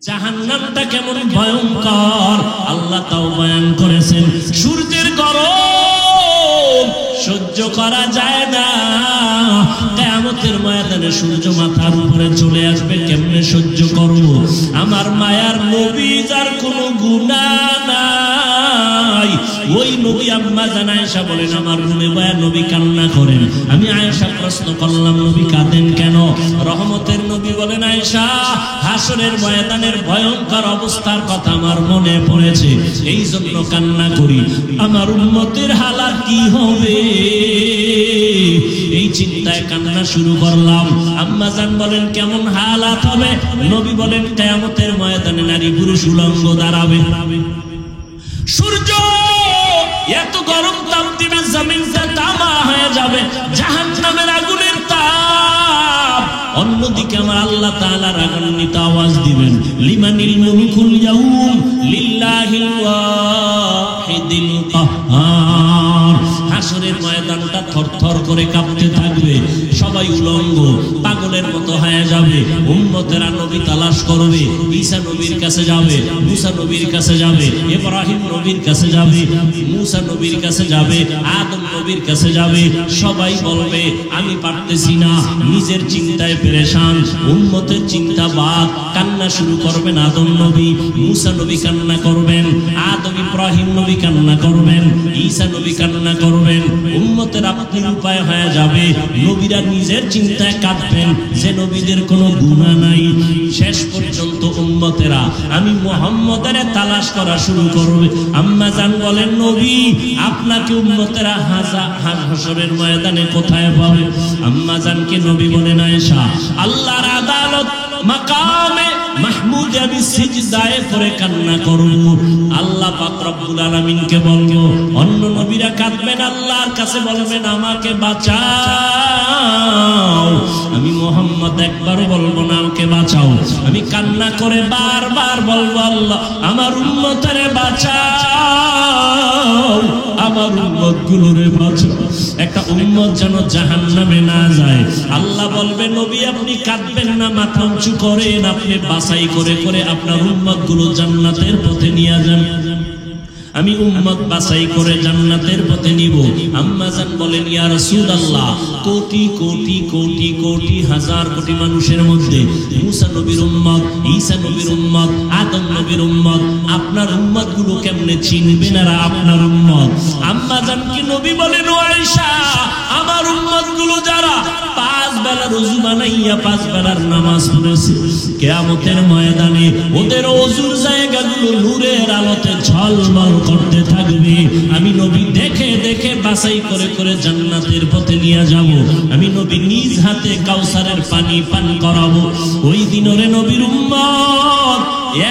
জাহান্নামটা কেমন ভয়ঙ্কর আল্লাহ তাও বয়ান করেছেন। সূর্যের গরম সহ্য করা যায় না, কিয়ামতের ময়দানে সূর্য মাথার উপরে চলে আসবে, কেমনে সহ্য করব? আমার মায়ার নবী যার কোনো গুনাহ নাই, ওই নবী আম্মা জান আয়েশা বলেন আমার রুমে বয়া নবী কান্না করেন। আমি আয়েশা প্রশ্ন করলাম নবী কাঁদেন কেন? রহমতের নবী বলেন আয়েশা হাসরের ময়দানের ভয়ঙ্কর অবস্থার কথা আমার মনে পড়েছে, এই জন্য কান্না করি। আমার উম্মতের হালাত কি হবে এই চিন্তায় কান্না শুরু করলাম। আম্মা জান বলেন কেমন হালাত হবে? নবী বলেন কিয়ামতের ময়দানে নারী পুরুষ উলঙ্গ দাঁড়াবে, সূর্য এত গরম তাপ দিবে জমিনটা তামা হয়ে যাবে, জাহান্নামের আগুনের তাপ। অন্যদিকে আমার আল্লাহ তাআলা রাগান্বিত আওয়াজ দিবেন, লিমানিল মুলকুল ইয়াউম লিল্লাহিল ওয়াহিদিল কাহ্হার। হাসরের ময়দানটা থরথর করে কাঁপতে থাকবে, সবাই উলঙ্গ পাগলের মতো হয়ে যাবে। উম্মতেরা নবী তালাশ করবে, ঈসা নবীর কাছে যাবে, মুসা নবীর কাছে যাবে, ইব্রাহিম নবীর কাছে যাবে, মুসা নবীর কাছে যাবে, আদম নবীর কাছে যাবে। সবাই বলবে আমি পারতেছি না, নিজের চিন্তায় পেরেশান। উম্মতের চিন্তা বাদ, কান্না শুরু করবেন আদম নবী, মুসা নবী কান্না করবেন, আদম ইব্রাহিম নবী কান্না করবেন, ঈসা নবী কান্না করবেন। উম্মতের আপনি উপায় হয়ে যাবে, নবীরা নিজের চিন্তায় কাঁদবেন যে নবীদের কোনো গুনাহ নাই। শেষ পর্যন্ত উম্মতেরা আমি মুহাম্মদের তালাশ করা শুরু করবে। আম্মা জান বলেন নবী আপনাকে উম্মতেরা হাসরের ময়দানে কোথায় পাবে? আম্মা জানকে নবী বলেন আয়েশা আল্লাহর আদালত মাকামে মাহমুদ আমি সিজদায়ে পড়ে কান্না করব, আল্লাহ পাক রব্বুল আলামিনকে বলবো। অন্য নবীরা কাঁদবেন আল্লাহর কাছে বলবেন আমাকে বাঁচাও। আমি মুহাম্মদ একবারও বলবো না আমাকে বাঁচাও, আমি কান্না করে বারবার বলবো আল্লাহ আমার উম্মতরে বাঁচাও, আমার উম্মতগুলোরে বাঁচাও। একটা উম্মত যেন জাহান্নামে না যায়। আল্লাহ বলবে নবী আপনি কাঁদবেন না, মাথা উঁচু করেন, আপনি বাছাই করে করে আপনার উম্মতগুলো জান্নাতের পথে নিয়ে যান। আমি উম্মত বাছাই করে জান্নাতের পথে নিব। আম্মা জান বলেন ইয়া রাসূলুল্লাহ কোটি কোটি কোটি কোটি হাজার কোটি মানুষের মধ্যে মুসা নবীর উম্মত, ঈসা নবীর উম্মত, আদম নবীর উম্মত, আপনার উম্মতগুলো কেমনে চিনবেন আর আপনার উম্মত? আম্মা জান কি নবী বলেন ও আয়েশা আমার উম্মতগুলো যারা পাঁচ বেলা ওযু বানাইয়া পাঁচ বেলার নামাজ পড়েছে, কিয়ামতের ময়দানে ওদের ওযুর জায়গাগুলো নূরের আলোতে ঝলমল করতে থাকবে। আমি নবী দেখে দেখে বাছাই করে করে জান্নাতের পথে নিয়ে যাব। আমি নবী নিজ হাতে কাউসারের পানি পান করাবো। ওই দিন ওরে নবীর উম্মত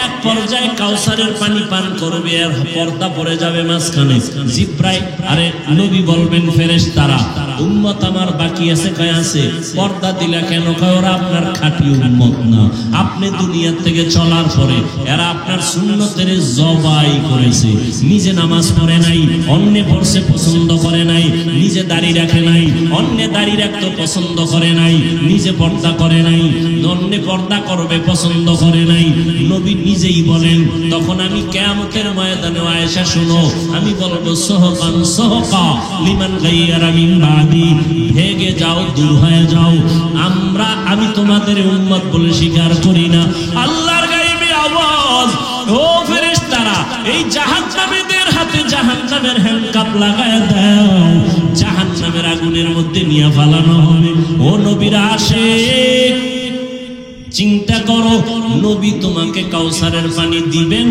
এক পর্যায়ে কাউসারের পানি পান করবে আর পর্দা পড়ে যাবে মাঝখানে। জিব্রাইল আরে নবী বলবেন ফেরেশতারা উম্মত আমার বাকি আছে, কয় আছে। পর্দা দিলা কেন? কয় ওরা আপনার খাঁটি উম্মত না, আপনি দুনিয়া থেকে চলার পরে এরা আপনার সুন্নতের জবাই করেছে, নিজে নামাজ পড়ে নাই, অন্যে পড়ছে পছন্দ করে নাই, নিজে দাড়ি রাখে নাই, অন্যে দাড়ি রাখতে পছন্দ করে নাই, নিজে পর্দা করে নাই, অন্যে পর্দা করবে পছন্দ করে নাই। নবী নিজেই বলেন তখন আমি কিয়ামতের ময়দানে আয়েশা শুনো আমি বলবো সোহকান সোহকা লিমান গায়্যারা মিন বাদি, ভেগে যাও দূর হয়ে যাও, আমি তোমাদের উম্মত বলে স্বীকার করি না। আল্লাহর গায়বী আওয়াজ ও ফেরেশতারা এই জাহান্নামীদের হাতে জাহান্নামের হ্যান্ডকাপ লাগায় দাও, জাহান্নামের আগুনের মধ্যে নিয়ে ফালানো হবে। ও নবীরা আশিক চিন্তা করো নবী তোমাকে কাউসারের পানি দিবেন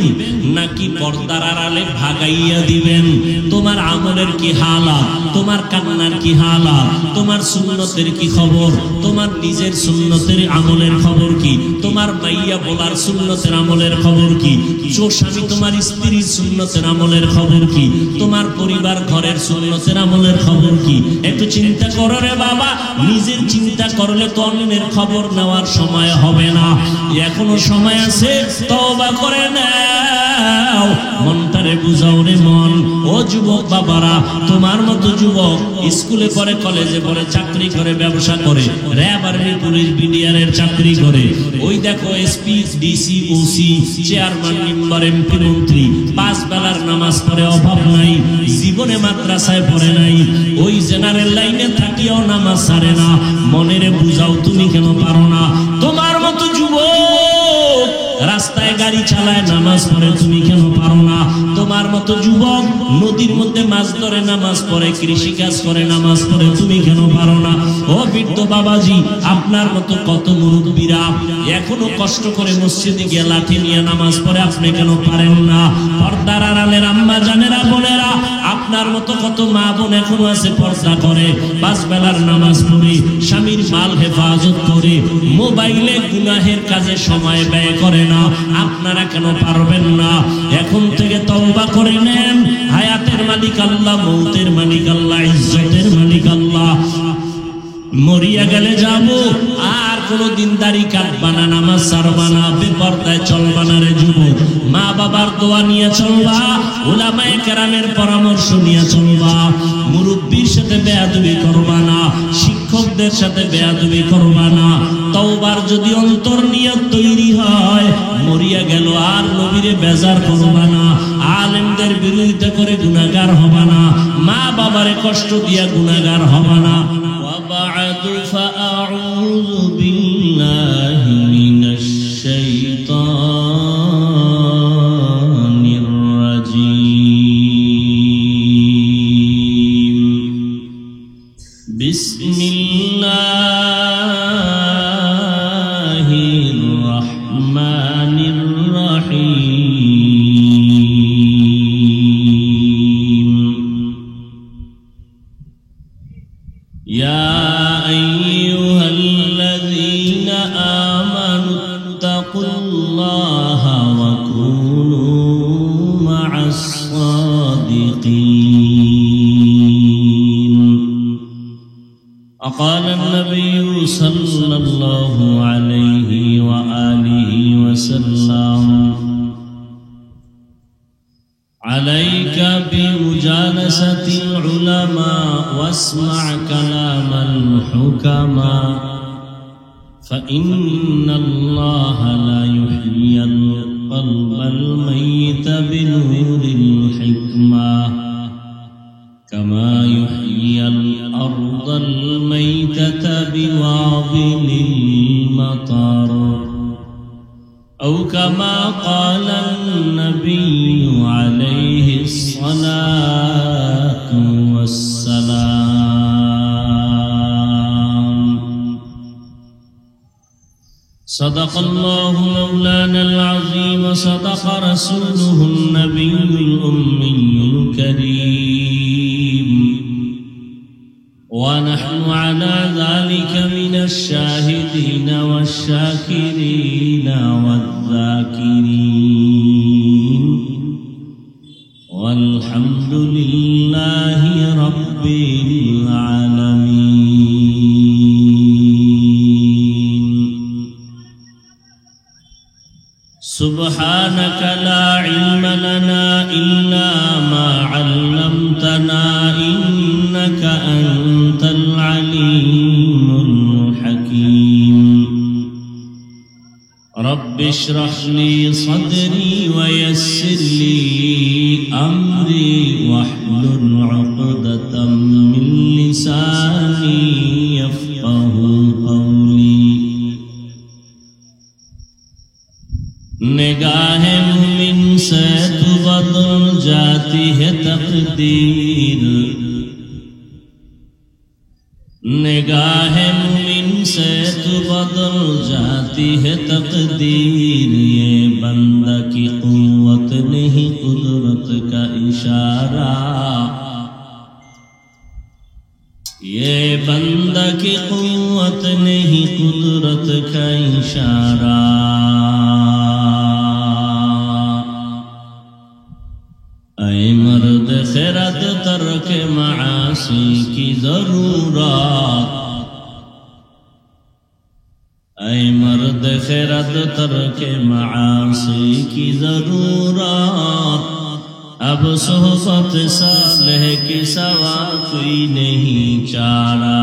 নাকি পর্দার আড়ালে ভাগাইয়া দিবেন? তোমার আমলের কি হালাত, তোমার কান্নার কি হালাত, তোমার সুন্নতের কি খবর, তোমার নিজের সুন্নতের আমলের খবর কি, তোমার মাইয়া বলার সুন্নতের আমলের খবর কি, স্বামী তোমার স্ত্রীর সুন্নতের আমলের খবর কি, তোমার পরিবার ঘরের সুন্নতের আমলের খবর কি? একটু চিন্তা করো রে বাবা, নিজের চিন্তা করলে তো অন্যের খবর নেওয়ার সময় হবে না। এখনো সময় আছে, তওবা করে নাও, মনটারে বুঝাও রে মন। ও যুবক বাবারা, তোমার মতো যুবক স্কুলে পড়ে, কলেজে পড়ে, চাকরি করে, ব্যবসা করে, র্যাব আর্মি পুলিশ বিডিআর চাকরি করে, ওই দেখো SP DC OC chairman member MP মন্ত্রী, 5 বেলার নামাজ পড়ে, অভাব নাই, জীবনে মাদ্রাসায় পড়ে নাই, ওই জেনারেল লাইনে থাকিও নামাজ ছাড়ে না। মনেরে বুঝাও তুমি কেন পারো না? তোমার মতো যুবক রাস্তায় গাড়ি চালায়, নামাজ পড়ে, তুমি কেন পারো না? তোমার মতো যুবক নদীর মধ্যে মাছ ধরে, নামাজ পড়ে, কৃষি কাজ করে, নামাজ পড়ে, তুমি কেন পারো না? ও বৃদ্ধ বাবাজি, আপনার মতো কত মুরব্বীরা এখনো কষ্ট করে মসজিদে গিয়ে লাঠি নিয়ে নামাজ পড়ে, আপনি কেন পারেন না? পর্দার আড়ালের আম্মা জানেরা, বোনেরা, আপনার মতো কত মা বোন এখনো আছে পর্দা করে, 5 বেলার নামাজ পড়ে, স্বামীর মাল হেফাজত করে, মোবাইলে গুনাহের কাজে সময় ব্যয় করে না। আপনারা কেন পারবেন না? এখন থেকে তওবা করে নেন। হায়াতের মালিক আল্লাহ, মৌতের মালিক আল্লাহ, ইজ্জতের মালিক আল্লাহ। মরিয়া গেলে যাবো, আর কোনদিন দাড়ি কাটবা না, নামাজ ছাড়বা না, বেপরদায় চলবা না রে যুবক। মা বাবার দোয়া নিয়ে চলবা, উলামায়ে কেরামের পরামর্শ নিয়ে চলবা, মুরব্বির সাথে বেয়াদবি করবা না, শিক্ষকদের সাথে বেয়াদবি করবা না। তওবার যদি অন্তর নিয়ত তৈরি হয়, মরিয়া গেল আর নবীরে বেজার করবা না, আলেমদের বিরোধিতা করে গুনাহগার হবা না, মা বাবারে কষ্ট দিয়া গুনাহগার হবা না। وبعد فأعوذ بالله من الشيطان الرجيم. بسم الله الرحمن الرحيم. يا أيها الذين آمنوا اتقوا الله وكونوا مع الصادقين. وقال النبي صلى الله عليه وآله وسلم: عليك بمجالسة العلماء واسمع كلام الحكماء فإن الله لا يحيي القلب الميت بنور الحكمة كما يحيي الأرض الميتة بوابل المطر أو كما قال النبي عليه الصلاة والسلام. صدق الله مولانا العظيم وصدق رسوله النبي الأمي الكريم، ونحن على ذلك من الشاهدين والشاكرين والذاكرين، والحمد لله رب العالمين. سبحانك لا علم لنا إلا ما علمتنا إنك أنت العليم الحكيم. رب اشرح لي صدري ويسر لي أمري واحلل عقدة من لساني يفقه قولي. نگاہ مومن سے تو بدل جاتی ہے تقدیر، نگاہ مومن سے تو بدل جاتی ہے تقدیر. یہ بندہ کی قوت نہیں قدرت کا اشارہ، یہ بندہ کی قوت نہیں قدرت کا اشارہ. اے مرد خیرت ترک معاصی کی ضرورت، اے مرد خیرت ترک معاصی کی ضرورت، अब सोहबत सालेह के सवा कोई नहीं चारा,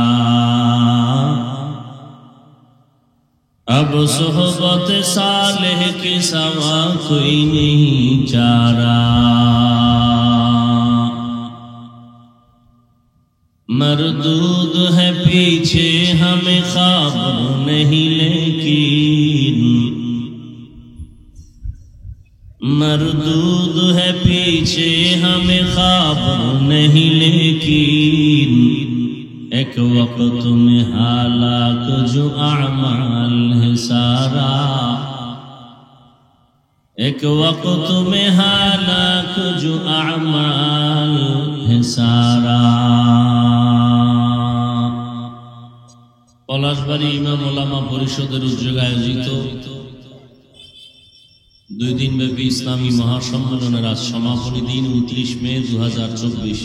अब सोहबत सालेह के सवा कोई नहीं चारा। मरदूद है पीछे हमें खबर नहीं, लेकिन मरदूद है पीछे हमें खबर नहीं, लेकिन एक वक्त में हालाक जो अमाल है सारा, एक वक्त में हालाक जो अमाल है सारा। পলাশবাড়ি ইমাম ওলামা পরিষদের উদ্যোগে আয়োজিত 2 দিনব্যাপী ইসলামী মহাসম্মেলনের আজ সমাপনী দিন 29 মে 2024।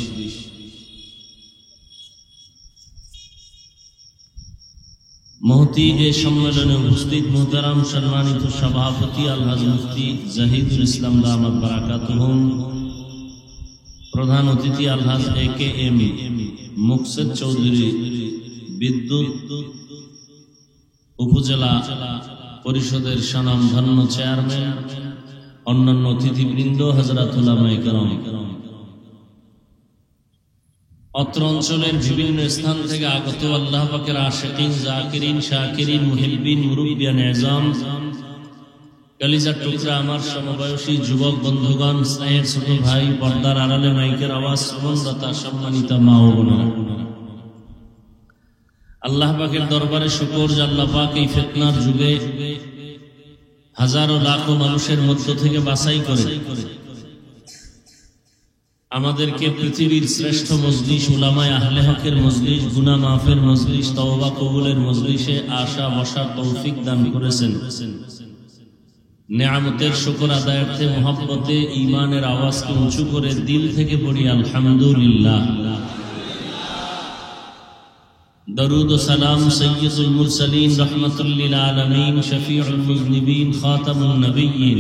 মহতি এই সম্মেলনে উপস্থিত মোহতারাম সম্মানিত সভাপতি আলহাজ মুফতি জাহিদুল ইসলাম দামাত বারাকাতুহুম, প্রধান অতিথি আলহাজ AKM মুকসেদ চৌধুরী, বিদ্যুৎ উপজেলা পরিষদের স্বনামধন্য চেয়ারম্যান, অন্যান্য অতিথিবৃন্দ, হযরত উলামায়ে কেরাম, অত্র অঞ্চলের বিভিন্ন স্থান থেকে আগত আল্লাহ পাকের আশিকিন, জাকিরিন, শাকিরিন, মুহিব্বিন, মুরব্বিয়ান এজাম, কলিজার টুকরা আমার সমবয়সী যুবক বন্ধুগণ, স্নেহের ছোট ভাই, পর্দার আড়ালে মাইকের আওয়াজ শ্রবণরতা সম্মানিত মা ও বোনেরা, আল্লাহ পাকের দরবারে শুকর যে আল্লাহ পাক এই ফিতনার যুগে হাজারো লাখো মানুষের মধ্য থেকে বাছাই করে আমাদেরকে পৃথিবীর শ্রেষ্ঠ মজলিস, উলামায়ে আহলে হকের মজলিস, গুনাহ মাফের মজলিস, তওবা কবুলের মজলিসে আসা বসার তৌফিক দান করেছেন। নেয়ামতের শুকর আদায়ার্থে মুহাব্বতে ঈমানের আওয়াজকে উঁচু করে দিল থেকে পড়ি আলহামদুলিল্লাহ। दरूद सलाम सय्यदुल मुरसलीन रहमतुल लिल आलमीन शफीउल मुज़निबीन खातमुन नबिय्यीन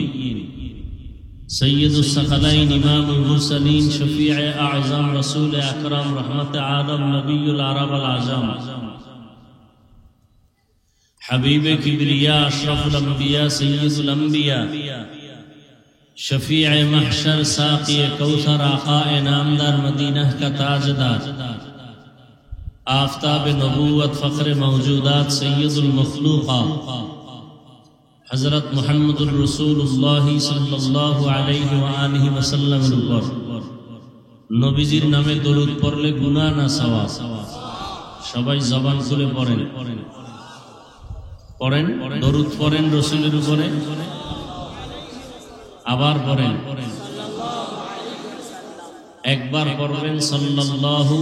सय्यदुस सकलैन इमामुल मुरसलीन शफीए आज़म रसूल अकरम रहमत आलम नबियुल अरब वल आज़म हबीबे किबरिया अशरफुल अंबिया सय्यदुल अंबिया शफीए महशर साक़िए कौसर आक़ाए नामदार मदीना का ताजदार आफ़ताब नबूवत फ़ख्र मौजूदात सय्यदुल मखलूक़ात हज़रत मुहम्मदुर रसूलुल्लाह सल्लल्लाहु अलैहि व आलिहि वसल्लम पर नबीजिर नामे दरूद पढ़ले गुनाह ना सवाब। सबाई जबान खुले पढ़ेन पढ़ेन दरूद पढ़ेन रसूलेर उपरे, आबार पढ़ेन, एकबार पढ़बेन सल्लल्लाहु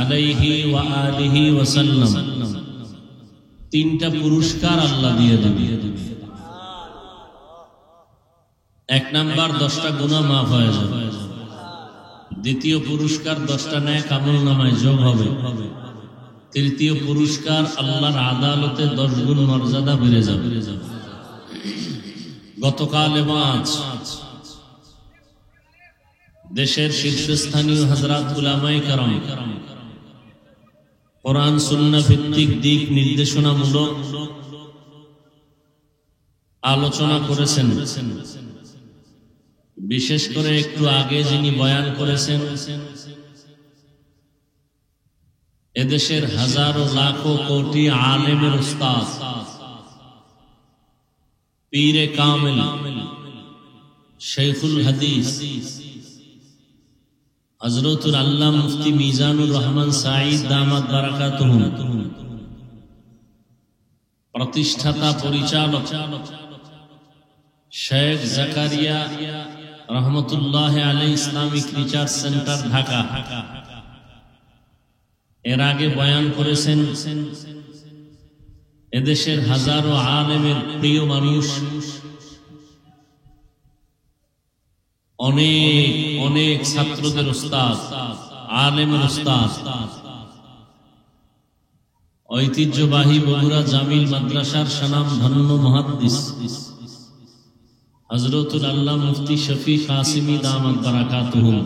আলাইহি ওয়া আলিহি ওয়াসাল্লাম। 3টা পুরস্কার আল্লাহ দিয়ে দিবেন। 1 নাম্বার 10টা গুনাহ মাফ হয়ে যাবে। দ্বিতীয় পুরস্কার 10টা নেক আমলনামায় যোগ হবে। তৃতীয় পুরস্কার আল্লাহর আদালতে 10 গুণ মর্যাদা বেড়ে যাবে। গতকাল এবং আজ দেশের শীর্ষস্থানীয় হযরত উলামায়ে কেরাম কোরআন সুন্নাহ ভিত্তিক দিক নির্দেশনামূলক আলোচনা করেছেন। বিশেষ করে একটু আগে যিনি বয়ান করেছেন, এদেশের হাজারো লাখো কোটি আলেমের উস্তাদ, পীরে কামিল, শাইখুল হাদিস হযরতুল আল্লামা মুফতি মিজানুর রহমান সাঈদ দামাত বারাকাতুহুম, প্রতিষ্ঠাতা পরিচালক শেখ জাকারিয়া রহমতুল্লাহ আলাইহি ইসলামিক রিসার্চ সেন্টার ঢাকা, এর আগে বয়ান করেছেন এদেশের হাজারো আলেমের প্রিয় মানুষ, অনেক অনেক ছাত্রদের উস্তাদ, আলেমের উস্তাদ, ঐতিহ্যবাহী বগুড়া জামিল মাদ্রাসার স্বনামধন্য মুহাদ্দিস হযরতুল আল্লাহ মুফতি শফি কাসিমি দামাত বারাকাতুহুম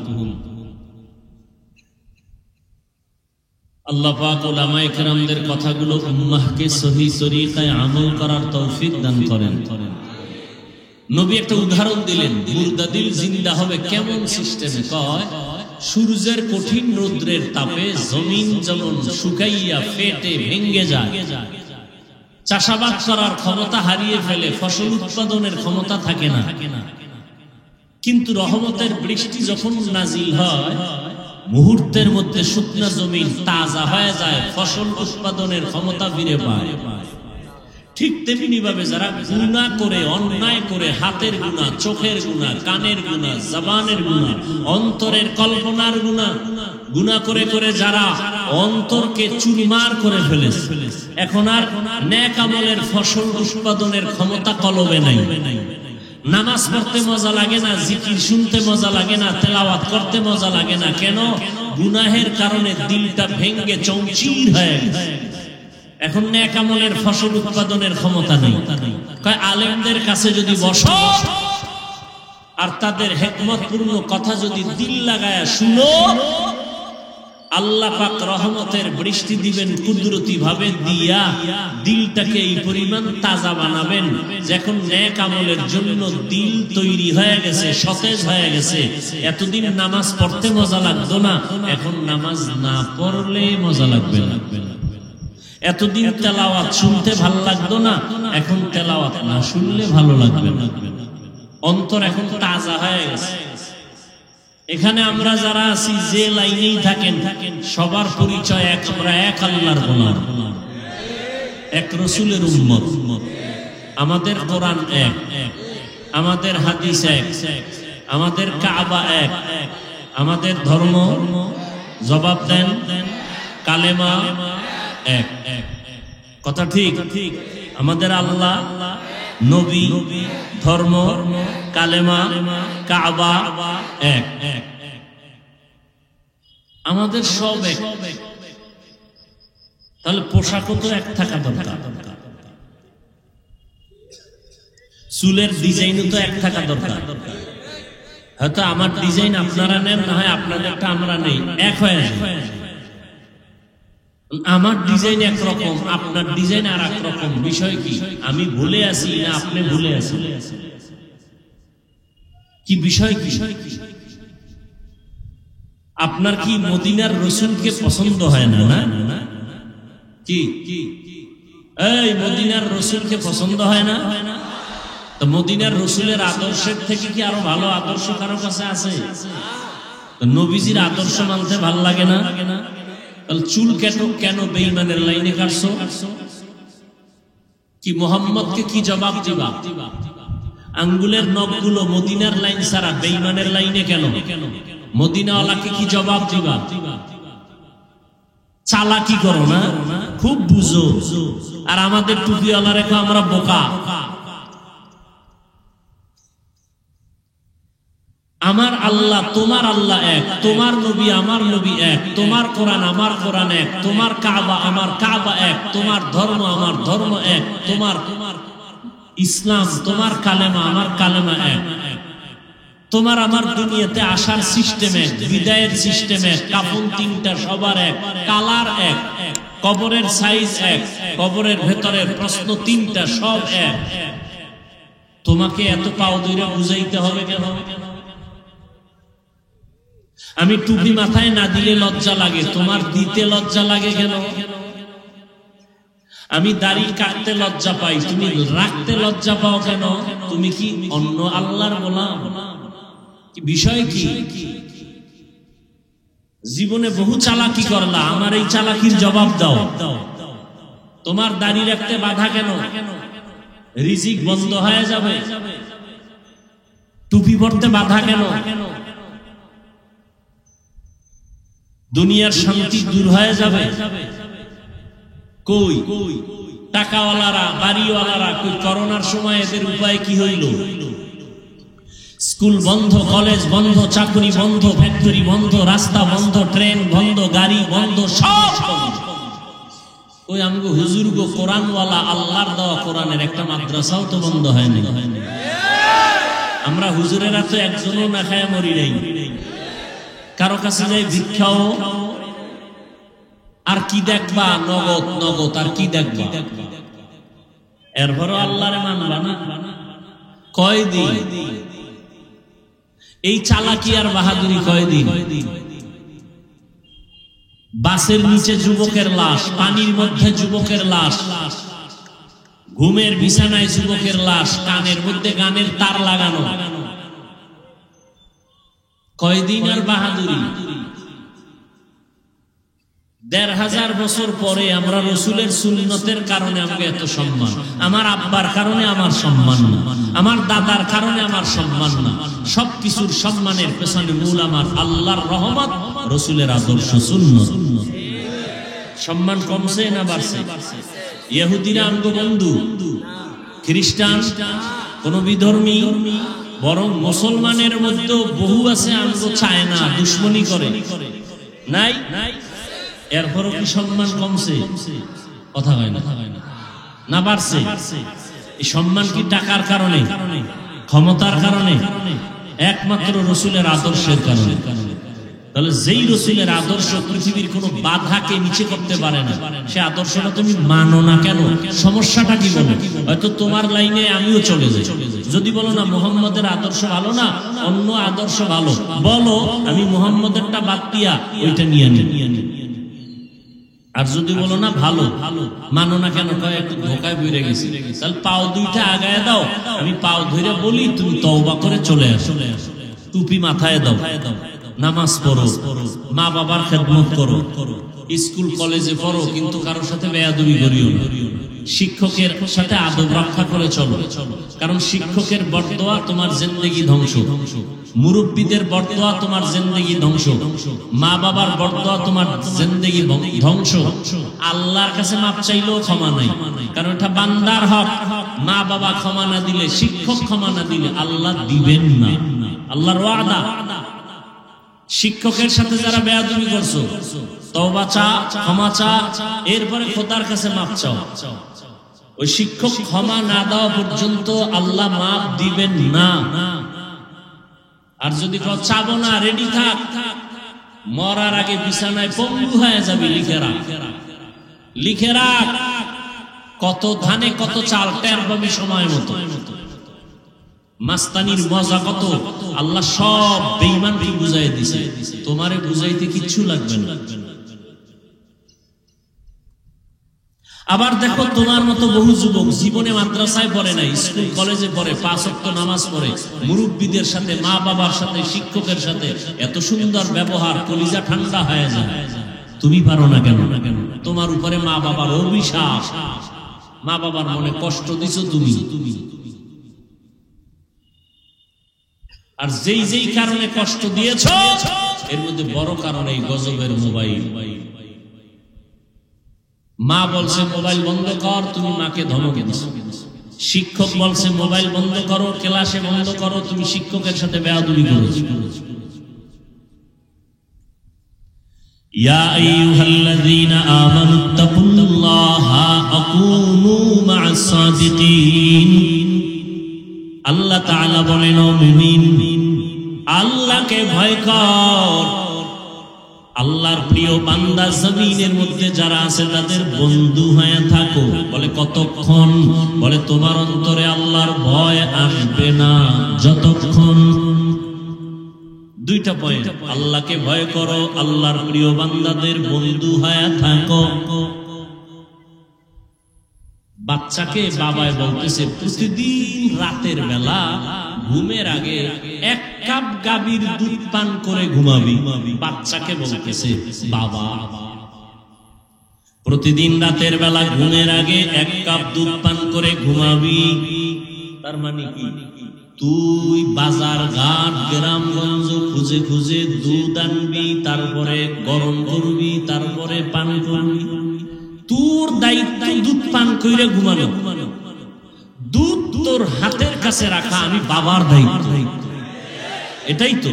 আল্লাহ পাক উলামায়ে কেরামদের কথাগুলো উম্মাহকে সহি তরিকায় আমল করার তৌফিক দান করেন। নবী একটা উদাহরণ দিলেন, মুর্দা দিল জিন্দা হবে কেমন সিস্টেমে? কয় সূর্যের কঠিন রৌদ্রের তাপে জমিন যেমন শুকাইয়া ফেটে ভেঙে যায়, চাষাবাদ করার ক্ষমতা হারিয়ে ফেলে, ফসল উৎপাদনের ক্ষমতা থাকে না, কিন্তু রহমতের বৃষ্টি যখন নাজিল হয় মুহূর্তের মধ্যে শুকনা জমিন তাজা হয়ে যায়, ফসল উৎপাদনের ক্ষমতা ফিরে পায়। ঠিক তেমনি ভাবে যারা গুনাহ করে, অন্যায় করে, হাতের গুনাহ, চোখের গুনাহ, কানের গুনাহ, জবানের গুনাহ, অন্তরের কল্পনার গুনাহ, গুনাহ করে করে যারা অন্তরকে চুরমার করে ফেলেছে, এখন আর নেক আমলের ফসল উৎপাদনের ক্ষমতা কলবে নাই। নামাজ পড়তে মজা লাগে না, জিকির শুনতে মজা লাগে না, তেলাওয়াত করতে মজা লাগে না। কেন? গুনাহের কারণে দিলটা ভেঙ্গে চৌচির হয়ে গেছে। এখন নেক আমলের ফসল উৎপাদনের ক্ষমতা নেই। কয় আলেমদের কাছে যদি বসো আর তাদের হিকমতপূর্ণ কথা যদি দিল লাগায়া শুনো, আল্লাহ পাক রহমতের বৃষ্টি দিবেন কুদরতি ভাবে, দিয়া দিলটাকে এই পরিমাণ তাজা বানাবেন যখন নেক আমলের জন্য দিল তৈরি হয়ে গেছে, সতেজ হয়ে গেছে। এতদিন নামাজ পড়তে মজা লাগতো না, এখন নামাজ না পড়লে মজা লাগবে না। এতদিন তেলাওয়াত শুনতে ভালো লাগতো না, এখন তেলাওয়াত না শুনলে ভালো লাগবে না। অন্তর এখন তাজা হয়ে গেছে। এখানে আমরা যারা আছি, যে লাইনেই থাকেন, সবার পরিচয় এক, আমরা এক আল্লাহর গোলাম, এক রাসূলের উম্মত। আমাদের কোরআন এক, আমাদের হাদিস এক, আমাদের কাবা এক, আমাদের ধর্ম জবাব দেন কালেমা এক। কথা ঠিক? আমাদের আল্লাহ, নবী, ধর্ম, কালেমা, কাবা এক। আমাদের সব এক। তাহলে পোশাকও তো এক থাকা দরকার, চুলের ডিজাইনও তো এক থাকা দরকার। হয়তো আমার ডিজাইন আপনারা নেন, না হয় আপনাদেরটা আমরা নেই, এক হয়ে যায়। আমার ডিজাইন একরকম, আপনার ডিজাইন আর এক রকম। বিষয় কি? আমি ভুলে আছি না আপনি ভুলে আছেন? কি বিষয়? কি আপনার কি মদিনার রসুলকে পছন্দ হয় না? না কি এই মদিনার রসুলকে পছন্দ হয় না? তো মদিনার রসুলের আদর্শের থেকে কি আরো ভালো আদর্শ কারো কাছে আছে? নবীজির আদর্শ মানতে ভাল লাগে না? চুল কেন বেঈমানের লাইনে কাটছো? কি মোহাম্মদকে কি জবাব দিবা? আঙ্গুলের নখগুলো মদিনার লাইন ছাড়া বেঈমানের লাইনে কেন? মদিনাওয়ালাকে কি জবাব দিবা? চালাকি করো না, খুব বুঝো। আর আমাদের টুপিওয়ালা রেখো আমরা বোকা। আমার আল্লাহ তোমার আল্লাহ এক, তোমার নবী আমার নবী এক, তোমার কোরআন আমার কোরআন এক, তোমার কাবা আমার কাবা এক, তোমার ধর্ম আমার ধর্ম এক, তোমার ইসলাম, তোমার কালেমা আমার কালেমা এক, তোমার আমার দুনিয়াতে আসার সিস্টেম এক, বিদায়ের সিস্টেম এক, কাফন তিনটা সবার এক, কালার এক, কবরের সাইজ এক, কবরের ভেতরের প্রশ্ন তিনটা সব এক। তোমাকে এত পাও দইরা বুঝাইতে হবে কেন? আমি টুপি মাথায় না দিলে লজ্জা লাগে, তোমার দিতে লজ্জা লাগে কেন? আমি দাড়ি কাটতে লজ্জা পাই, তুমি রাখতে লজ্জা পাও কেন? তুমি কি অন্য আল্লাহর গোলাম? বিষয় কি? জীবনে বহু চালাকি করলা, আমার এই চালাকির জবাব দাও। তোমার দাড়ি রাখতে বাধা কেন? রিজিক বন্ধ হয়ে যাবে। টুপি পরতে বাধা কেন? দুনিয়ার শান্তি দূর হয়ে যাবে। কই টাকাওয়ালারা, বাড়িওয়ালারা, কই করোনার সময় এদের উপায় কি হইল? স্কুল বন্ধ, কলেজ বন্ধ, চাকরি বন্ধ, ফ্যাক্টরি বন্ধ, রাস্তা বন্ধ, ট্রেন বন্ধ, গাড়ি বন্ধ, সব বন্ধ। ওই আমগো হুজুর গো কোরআনওয়ালা, আল্লাহর দেওয়া কোরআনের একটা মাদ্রাসাও তো বন্ধ হয়নি। আমরা হুজুরেরা তো একজনও না খায় মরি নাই, কারো কাছে যাই ভিক্ষাও। আর কি দেখবা? নগদ নগদ, আর কি দেখবা? এরপরও আল্লাহরে মানবা না? কয়দিন এই চালাকি আর বাহাদুরি? কয়দিন? বাসের নিচে যুবকের লাশ, পানির মধ্যে যুবকের লাশ, ঘুমের বিছানায় যুবকের লাশ, কানের মধ্যে গানের তার লাগানো। কয়দিন আর বাহাদুরি? ১৫০০ বছর পরে আমরা রসুলের সুন্নতের কারণে আমাকে এত সম্মান, আমার আব্বার কারণে আমার সম্মান না, আমার দাদার কারণে আমার সম্মান না। সবকিছুর সম্মানের পেছনে মূল আমার আল্লাহর রহমত, রসুলের আদর্শ, সুন্নত। সম্মান কমছে না বাড়ছে? ইহুদিরা আমগো বন্ধু, খ্রিস্টান কোন বিধর্মী, বরং মুসলমানের মধ্যে বহু আছে আমগো চায় না, দুশ্মনী করে। নাই? এরপরও কি সম্মান কমছে? কথা হয় না, না বাড়ছে? এই সম্মান কি টাকার কারণে, ক্ষমতার কারণে? একমাত্র রসুলের আদর্শের কারণে। তাহলে যেই রসুলের আদর্শ পৃথিবীর কোন বাধাকে নিচে করতে পারে না, সে আদর্শটা তুমি মানো না কেন? সমস্যাটা কি? বলো। হয়তো তোমার লাইনে আমিও চলে যাই। যদি বলো না মুহাম্মদের আদর্শ ভালো না, অন্য আদর্শ ভালো, বলো আমি মুহাম্মদেরটা বাদ দিয়া ওইটা নিয়ে নিই। আর যদি বলো না ভালো, মানো না কেন? কয় একটু ধোকায় বইরে গেছি। তাহলে পাও দুইটা আগায় দাও, আমি পাও ধরে বলি, তুমি তওবা করে চলে আসো। টুপি মাথায় দাও, নামাজ পড়ো, মা বাবার খেদমত করো, স্কুল কলেজে পড়ো, কিন্তু কারোর সাথে বেয়াদবি করিও না। শিক্ষকের সাথে আদব রক্ষা করে চলো, কারণ শিক্ষকের বরদোয়া তোমার জিন্দেগি ধ্বংস, মুরব্বীদের বরদোয়া তোমার জিন্দেগি ধ্বংস, মা বাবার বরদোয়া তোমার জিন্দেগি ধ্বংস। আল্লাহর কাছে মাপ চাইলেও ক্ষমা নাই, কারণ এটা বান্দার হক। মা বাবা ক্ষমা না দিলে, শিক্ষক ক্ষমা না দিলে আল্লাহ দিবেন না, আল্লাহর ওয়াদা। শিক্ষকের সাথে যারা বেয়াদবি করছো, তওবা চা, ক্ষমা চা, এরপরে খোদার কাছে মাপ চাও। ওই শিক্ষক ক্ষমা না দেওয়া পর্যন্ত আল্লাহ মাপ দিবেন না। আর যদি চাবো না, রেডি থাক, মরার আগে বিছানায় পঙ্গু হয়ে যাবে, লিখে রাখ, লিখে রাখ। কত ধানে কত চাল, টের পাবি সময় মতো। মাস্তানির মজা কত, আল্লাহ সব বেঈমানকে বুঝাই দিছে, তোমারে বুঝাইতে কিচ্ছু লাগবে না। আবার দেখো, তোমার মতো বহু যুবক জীবনে মাদ্রাসায় পড়ে নাই, স্কুল কলেজে পড়ে, ৫ ওয়াক্ত নামাজ পড়ে, মুরব্বীদের সাথে, মা বাবার সাথে, শিক্ষকের সাথে এত সুন্দর ব্যবহার, কলিজা ঠান্ডা হয়ে যায়। তুমি পারো না কেন? তোমার উপরে মা বাবার অভিশাপ, মা বাবার মনে কষ্ট দিছো তুমি। আর যেই যেই কারণে কষ্ট দিয়েছ, এর মধ্যে বড় কারণ এই গজবের মোবাইল। মা বলছে মোবাইল বন্ধ কর, তুমি মাকে ধমক দিছো। শিক্ষক বলছে মোবাইল বন্ধ করো, ক্লাসে বন্ধ করো, তুমি শিক্ষকের সাথে বেয়াদবি করেছো। ইয়া আইয়ুহাল্লাযীনা আমানুত্তাকুল্লাহা আকুনু মা'আস সাদিকিন। আল্লাহ তাআলা বলেন, ও মুমিন, আল্লাহকে ভয় কর। আল্লাহর প্রিয় বান্দা জমিনের মধ্যে যারা আছে তাদের বন্ধু হয়ে থাকো। বলে কতক্ষণ? বলে তোমার অন্তরে আল্লাহর ভয় আসবে না যতক্ষণ। দুইটা পয়েন্ট, আল্লাহকে ভয় করো, আল্লাহর প্রিয় বান্দাদের বন্ধু হয়ে থাকো। বাচ্চাকে বাবায় বলতেছে প্রতিদিন রাতের বেলা ঘুমের আগে 1 কাপ গাভীর দুধ পান করে ঘুমাবি। বাচ্চাকে বলতেছে বাবা প্রতিদিন রাতের বেলা ঘুমের আগে 1 কাপ দুধ পান করে ঘুমাবি। তার মানে কি? তুই বাজার ঘাট গ্রামগঞ্জ খুঁজে খুঁজে দুধ আনবি, তারপরে গরম করবি, তারপরে পান করবি। তোর দায়িত্ব দুধ পান কইরে ঘুমানো। দুধ তোর হাতের কাছে রাখা আমি বাবার দায়িত্ব। এটাই তো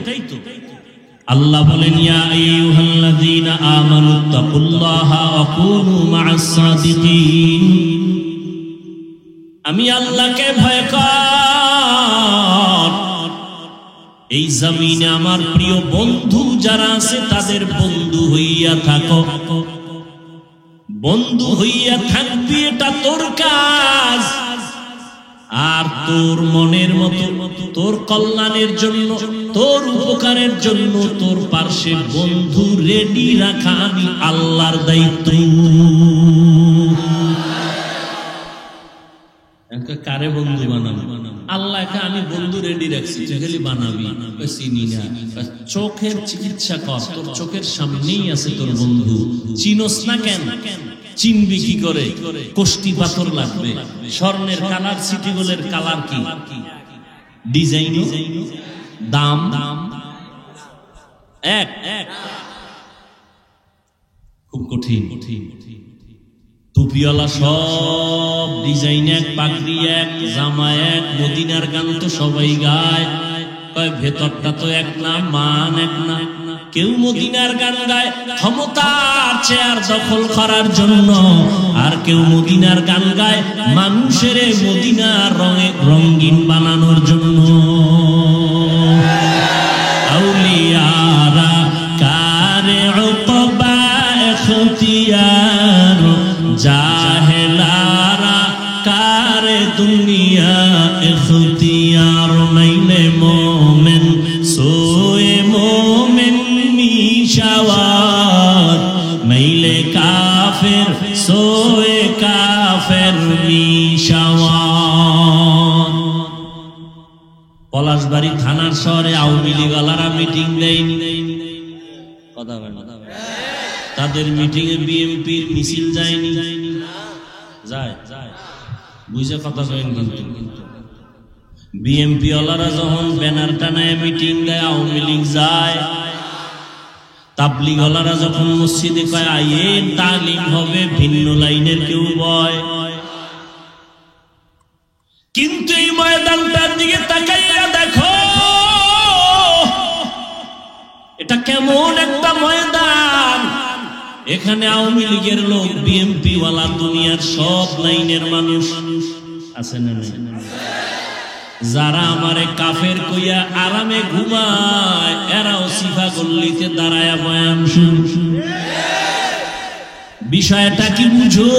আল্লাহ বলেন, ইয়া আইয়ুহাল্লাযীনা আমানুত্তাকুল্লাহা ওয়া কুনু মা'আস সাদিকিন। আমি আল্লাহকে ভয় কর, এই জমিনে আমার প্রিয় বন্ধু যারা আছে তাদের বন্ধু হইয়া থাকো, বন্ধু হইয়া থাকবি, এটা তোর কাজ। আর তোর মনের মতো, তোর কল্যাণের জন্য, তোর উপকারের জন্য তোর পাশে বন্ধু রেডি রাখা আমি আল্লাহর দায়িত্ব। কারে বন্ধু বানাবো? আল্লাহকে আমি বন্ধু রেডি রাখছি, খালি বানাবি, চিনি না। চোখের চিকিৎসা কর, তোর চোখের সামনেই আছে তোর বন্ধু, চিনোস না কেন? চিনবি কি করে? কোষ্টি পাথর লাগবে, স্বর্ণের কালার, সিটিগোলের কালার কি, ডিজাইন, দাম এক, খুব কঠিন। টুপিওয়ালা সব ডিজাইন এক, পাগড়ি এক, জামা এক, মদিনার গান তো সবাই গায়, ভেতরটা তো এক না, মান এক না। কেউ মদিনার গান গায় ক্ষমতার চেয়ার দখল করার জন্য, আর কেউ মদিনার গান গায় মানুষের মদিনার রঙে রঙিন বানানোর জন্য। আউলিয়ারা কারে উকবা ইখতিয়ার, জাহেলারা কারে দুনিয়া ইখতিয়ার। মাইলে মোমেন সোয়ে মোমেন মিশাওয়ার, মাইলে কাফের সোয়ে কাফের মিশাওয়ার। পলাশবাড়ি থানার শহরে আওয়ামী লীগওয়ালারা মিটিং দেয়নি, কথা বলে না, তাদের মিটিং এ বিএনপির মিছিল যায়নি, যায় বুঝে কথা কইন। কিন্তু বিএনপি ওয়ালারা যখন ব্যানার টানায় মিটিং দেয় আওয়ামী লীগ যায়। তাবলীগ ওয়ালারা যখন মসজিদে কয় আইন তালিম হবে, ভিন্ন লাইনের কেউ বয়। কিন্তু এই ময়দানটার দিকে তাকাইয়া দেখো, এটা কেমন একটা ময়দান। এখানে আওয়ামী লীগের লোক, বিএনপি ওয়ালা, দুনিয়ার সব লাইনের মানুষ আছে না? যারা আমারে কাফের কইয়া আরামে ঘুমায়, এরাও সিফা গল্লিতে দাঁড়ায়া বয়ান শুনে। বিষয়টা কি বুঝো?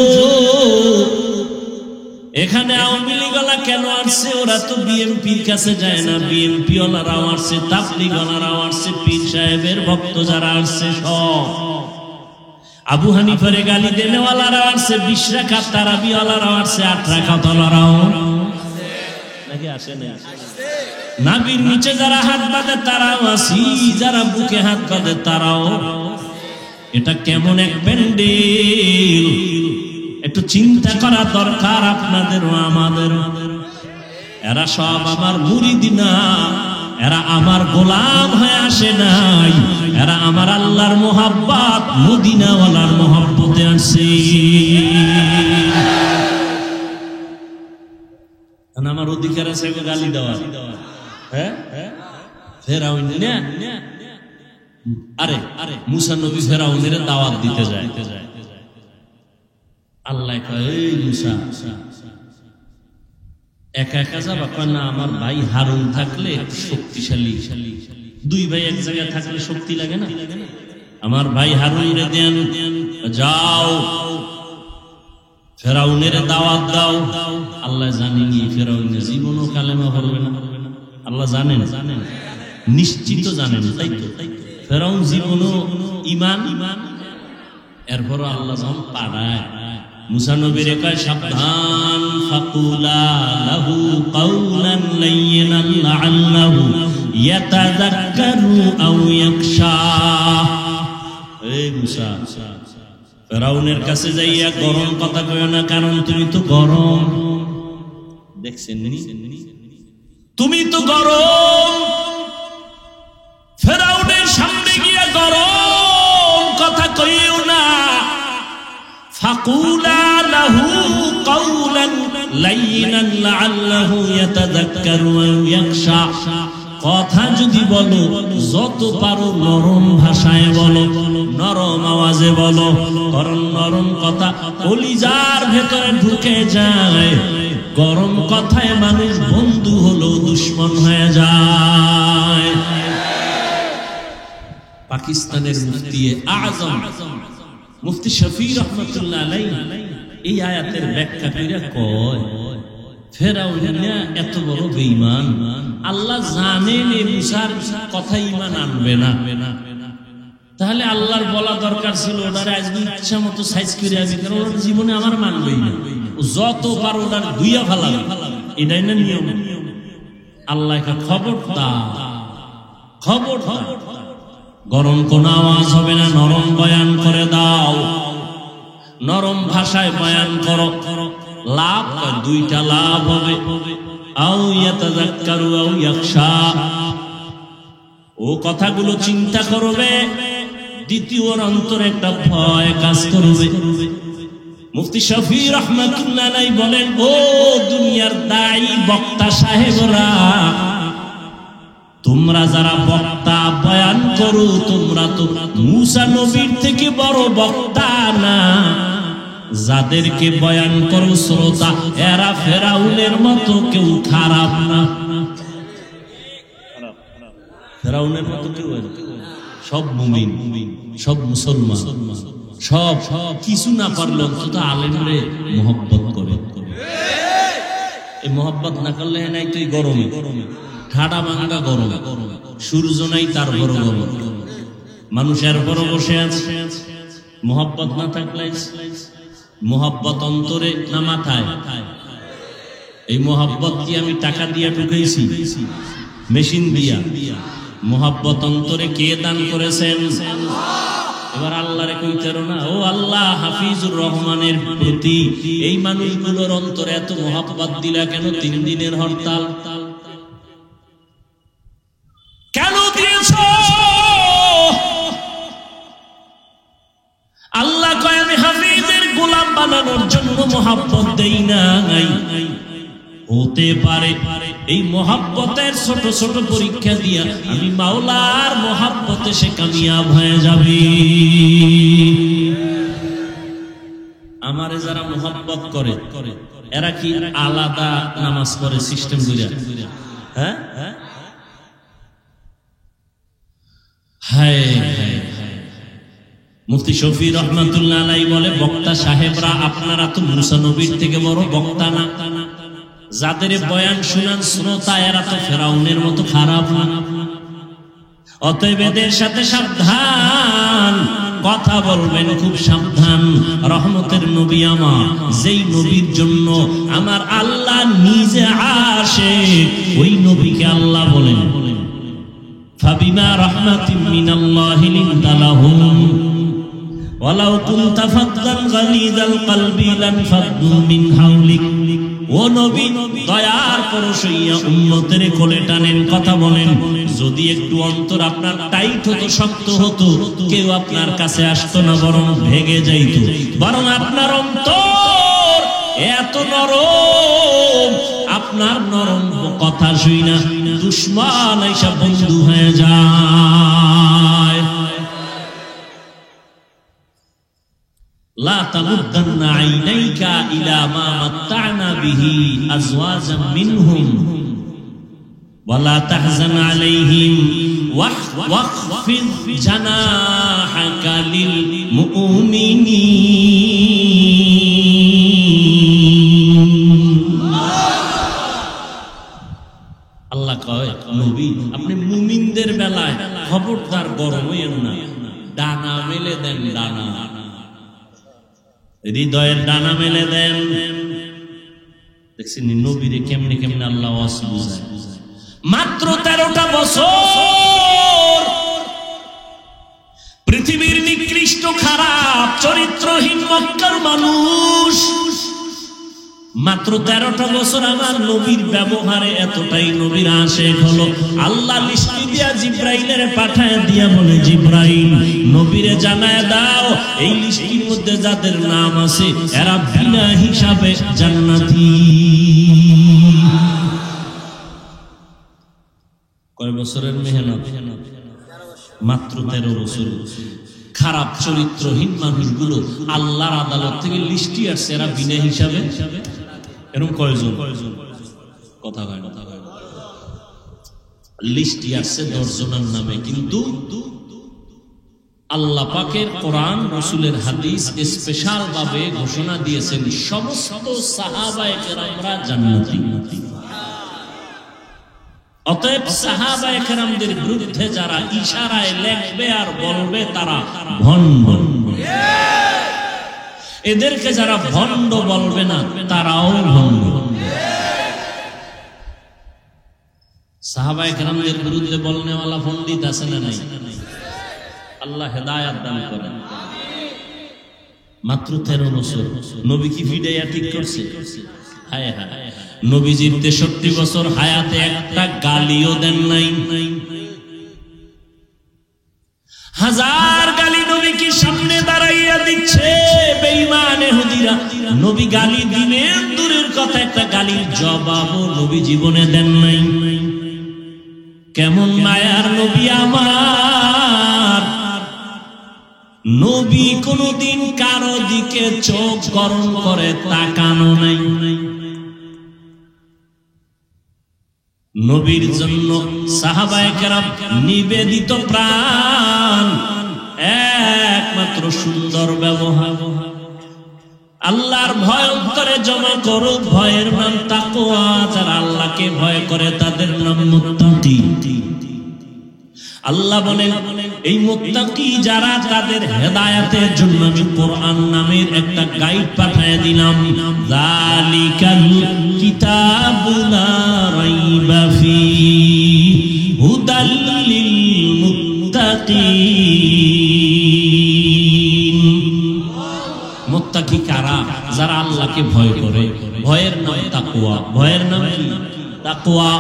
এখানে আওয়ামী লীগওয়ালা কেন আসছে? ওরা তো বিএনপির কাছে যায় না। বিএনপি ওয়ালারাও আসছে, তাবলীগ ওয়ালারাও আসছে, পীর সাহেবের ভক্ত যারা আসছে সব, আবু হানিফারে গালি দেনেওয়ালারাও আসছে, 20 রাকাত তারাবি ওয়ালারাও আসছে, 8 রাকাত ওয়ালারাও নাকি আসে না? নাবির নিচে যারা হাত বাঁধে তারাও আসি, যারা বুকে হাত বাঁধে তারাও। এটা কেমন এক প্যান্ডেল, একটু চিন্তা করা দরকার আপনাদেরও আমাদেরও। এরা সব আমার মুরিদ না, এরা আমার গোলাম হয়ে আসে নাই, এরা আমার আল্লাহর মোহাব্বত, মদিনাওয়ালার মোহাব্বতে আসে। আমার অধিকার আছে গালি দেওয়ার? হ্যাঁ, ফেরাউন না, আরে মুসা নবী ফেরাউনের দাওয়াত দিতে যায়। আল্লাহ কয় এই মুসা একা একা যাবা? কয় না, আমার ভাই হারুন থাকলে শক্তিশালী। দুই ভাই এক জায়গায় থাকলে শক্তি লাগে না? আমার ভাই হারুনরে দেন, যাও ফেরাউনের দাওয়াত দাও। আল্লাহ জানেনি ফেরাউনের জীবনও কালেমা পড়বে না। আল্লাহ জানেন, নিশ্চিত জানেন, তাই তো? ফেরাউন জীবনও ঈমান, এরপরও আল্লাহ যখন পাড়ায় মুসা নবীরে কয় সাবধান, ফাকুলা লাহু কাওলান লাইয়িনান লাআল্লাহু ইয়াতাযাক্কারু আও ইয়াখশা। এই মুসা, ফেরাউনের কাছে যাইয়া গরম কথা কইও না, কারণ তুমি তো গরম। দেখছেন তুমি তো গরম। ফেরাউনের সামনে গিয়া গরম কথা কইও না। ফাকুলা লাহু কাওলান লাইয়িনান লাআল্লাহু ইয়াতাযাক্কারু আও ইয়াখশা। কথা যদি বলো, যত পারো নরম ভাষায় বলো, নরম আওয়াজে বলো, কারণ নরম কথা কলিজার ভেতরে ঢুকে যায়। গরম কথায় মানুষ বন্ধু হলো দুশ্মন হয়ে যায়। পাকিস্তানের মুফতি আজম মুফতি শফি রহমাতুল্লাহ আলাইহি এই আয়াতের ব্যাখ্যা কইরা কয় ফেরাউন এত বড় বেঈমান, আল্লাহ জানেন এই মুসার কথা ঈমান আনবে না, তাহলে আল্লাহর বলা দরকার ছিল ওটারে আজকে ইচ্ছা মতো সাইজ করে আসি, কারণ ওর জীবনে আমার মানবেই না, যত পারো ওটার ধুইয়া ফেলাবে, এটাই না নিয়ম। আল্লাহ খবরদার গরম কোন আওয়াজ হবে না, নরম বয়ান করে দাও, নরম ভাষায় বয়ান করো। লাভ দুইটা লাভ হবে, আও ইয়াতাযাক্কারু আও ইয়াখশা, ও কথাগুলো চিন্তা করবে, দ্বিতীয় অন্তরে একটা ভয় কাজ করবে। মুফতি শফি রহমাতুল্লাহ আলাইহি বলেন, ও দুনিয়ার দায়ী বক্তা সাহেবরা, তোমরা যারা বক্তা বয়ান করো, তোমরা তো মুসা নবীর থেকে বড় বক্তা না, যাদেরকে বয়ান করো শ্রোতা, এরা ফেরাউনের মতো কেউ খারাপ না, ফেরাউনের মতো কেউ, সব মুমিন, সব মুসলমান, সব কিছু না পারলে অন্তত আলেমরে মোহব্বত করে। এই মোহব্বত না করলে নাই তুই গরমে ঠাডা ভাঙা গরম, সূর্য নাই তার বড় গরম, মানুষের বড় বসে আছে। মোহব্বত না থাকলে, মোহব্বত অন্তরে না মাথায়, এই মোহব্বত কি আমি টাকা দিয়া ঢুকাইছি মেশিন দিয়া? মোহব্বত অন্তরে কে দান করেছেন? এবার আল্লাহরে কইতেরো না, ও আল্লাহ হাফিজুর রহমানের প্রতি এই মানুষগুলোর অন্তরে এত মোহব্বত দিলা কেন? 3 দিনের হরতাল কেন দিয়েছ? আল্লাহ কয় আমি হাফিজের গোলাম বানানোর জন্য মোহাব্বত দেই নাই। হতে পারে এই মোহাব্বতের ছোট ছোট পরীক্ষা দিয়া আমি মাওলার মোহাব্বতে সে কামিয়াব হয়ে যাবে। আমারে যারা মোহাব্বত করে এরা কি আলাদা নামাজ পড়ে সিস্টেম করে? হ্যাঁ, মুফতি শফি রহমাতুল্লাহ আলাইহি বলে, বক্তা সাহেবরা আপনারা তো মুসা নবীর থেকে বড় বক্তা না, যাদের বয়ান শুনান শ্রোতা এরা তো ফেরাউনের মতো খারাপ না, অতএব এদের সাথে সাবধান, কথা বলবেন খুব সাবধান। রহমতের নবী আমার, যেই নবীর জন্য আমার আল্লাহ নিজে আসে, ওই নবীকে আল্লাহ বলেন ফাবিমা রাহমাতিন মিনাল্লাহি লিনতা লাহুম ওয়ালাউ কুনতা ফাদ্দান গালিযাল কলবি লানফাদ্দু মিন হাওলিক। ও নবী, দয়ার পরশ হইয়া উম্মতের কোলে টানেন, কথা বলেন। যদি একটু অন্তর আপনার টাইট হতো, শক্ত হতো, কেউ আপনার কাছে আসতো না, বরং ভেঙে যাইত। বরং আপনার অন্তর এত নরম, আপনার নরম কথা শুই না দুশমন এসে বন্ধু হয়ে যায়। লা তামুদ্দান্না আইনাইকা ইলা মা মাত্তা'না বিহি আজওয়াজাম মিনহুম ওয়া লা তাহজান আলাইহিম ওয়াখফিদ জানাহাকা লিল মুমিনিন। আল্লাহ কয়, নবী আপনি মুমিনদের বেলায় খবরদার গরম হইয়েন না, ডানা মেলে দেন, ডানা, হৃদয়ের ডানা মেলে দেন। দেখছেন নবীরে কেমনে কেমনে আল্লাহ ওয়াজ বুঝায়। মাত্র 13টা বছর পৃথিবীর নিকৃষ্ট খারাপ চরিত্রহীন মক্কার মানুষ, মাত্র 13টা বছর আমার নবীর ব্যবহারে এতটাই নবীর আশেক হলো। আল্লাহ লিস্টি দিয়া জিব্রাইলের পাঠায় দিয়া বলে, জিব্রাইল নবীরে জানায় দাও এই লিস্টির মধ্যে যাদের নাম আছে এরা বিনা হিসাবে জান্নাতি। কয় বছরের মেহনত? মাত্র 13 বছর। খারাপ চরিত্রহীন মানুষগুলো আল্লাহর আদালত থেকে লিস্টি আসছে, এরা বিনা হিসাবে। এরকম কয়জন? কথা হয় না, লিস্টি আসছে 10 জনের নামে, কিন্তু আল্লাহ পাকের কোরআন রাসূলের হাদিস স্পেশাল ভাবে ঘোষণা দিয়েছেন সমস্ত সাহাবায়ে কেরামরা জান্নাতি। অতএব সাহাবায়ে কেরামদের বিরুদ্ধে যারা ইশারায় লেখবে আর বলবে তারা ভণ্ড, এদেরকে যারা ভণ্ড বলবে না তারাও ভণ্ড। সাহাবায়ে কেরামদের বিরুদ্ধে বলনেওয়ালা পণ্ডিত আছে না নাই? আল্লাহ হেদায়াত দান করেন। মাত্র 13 বছর নবী কি ভিডিয়া ঠিক করছে? হায় হায়, নবীজির 63 বছর হায়াতে একটা গালিও দেন নাই। হাজার গালি নবী কি সামনে দাঁড়াইয়া দিচ্ছে বেঈমান ইহুদিরা। নবী গালি দিলেন দূরের কথা, একটা গালির জবাবও নবী জীবনে দেন নাই। কেমন মায়ার নবী আমার! নবী কোনদিন কারো দিকে চোখ গরম করে তাকানো নাই। নবীর জন্য সাহাবায়ে কেরাম নিবেদিত প্রাণ, একমাত্র সুন্দর ব্যবহার। আল্লাহর ভয় অন্তরে জমা করো, ভয়ের নাম তাকওয়া। যারা আল্লাহকে ভয় করে তাদের নাম মুত্তাকি। আল্লাহ বলেন এই মুত্তাকি যারা, তাদের হেদায়েতের জন্য আমি কোরআন নামের একটা গাইড পাঠিয়ে দিলাম। যালিকাল কিতাবু লা রাইবা ফীহি হুদাল লিল মুত্তাকিন। মুত্তাকি কারা? যারা আল্লাহকে ভয় করে। ভয়ের নাম তাকওয়া। ভয়ের নাম কি? তাকওয়া।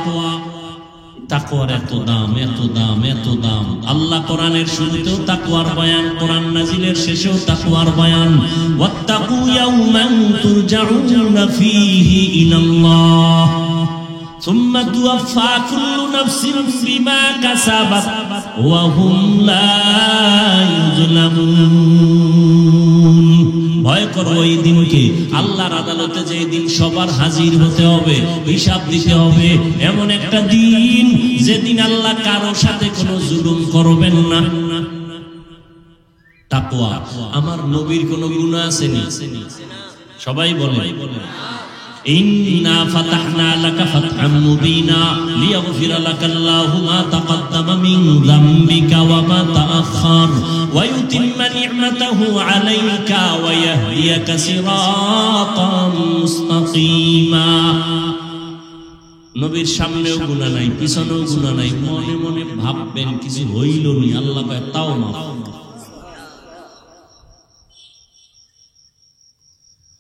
তাকওয়ার এত দাম, এত দাম, এত দাম। আল্লাহ কোরআনের শুরুতেও তাকওয়ার বয়ান, কোরআন নাজিলের শেষেও তাকওয়ার বয়ান। ওয়াত্তাকু ইয়াওমান তুরজাউনা ফীহি ইলাল্লাহ সুম্মা তুওয়াফা কুল্লু নাফসিন বিমা কাসাবাত ওয়া হুম লা ইউযলামুন। ভয় করো ওই দিনকে, আল্লাহর আদালতে যে দিন সবার হাজির হতে হবে, হিসাব দিতে হবে। এমন একটা দিন যেদিন আল্লাহ কারো সাথে কোনো জুলুম করবেন না। তাকওয়া। আমার নবীর কোনো গুনাহ আছে নি? সবাই বলে ইন্না ফাতাহনা লাকা ফাতহাম মুবিনা লিয়াগফিরা লাকাল্লাহু মা তাকাদ্দামা মিন যামবিকা ওয়া মা তাআখার ওয়া ইউতিম্মা নি'মাতাহু আলাইকা ওয়া ইয়াহদিয়াকা সিরাতাম মুস্তাকিমা। নবীর সামনেও গুনাহ নাই, পিছনেও গুনাহ নাই, মনে মনে ভাববেন কিছু হইল নি, আল্লাহ কয় তাও মাফ।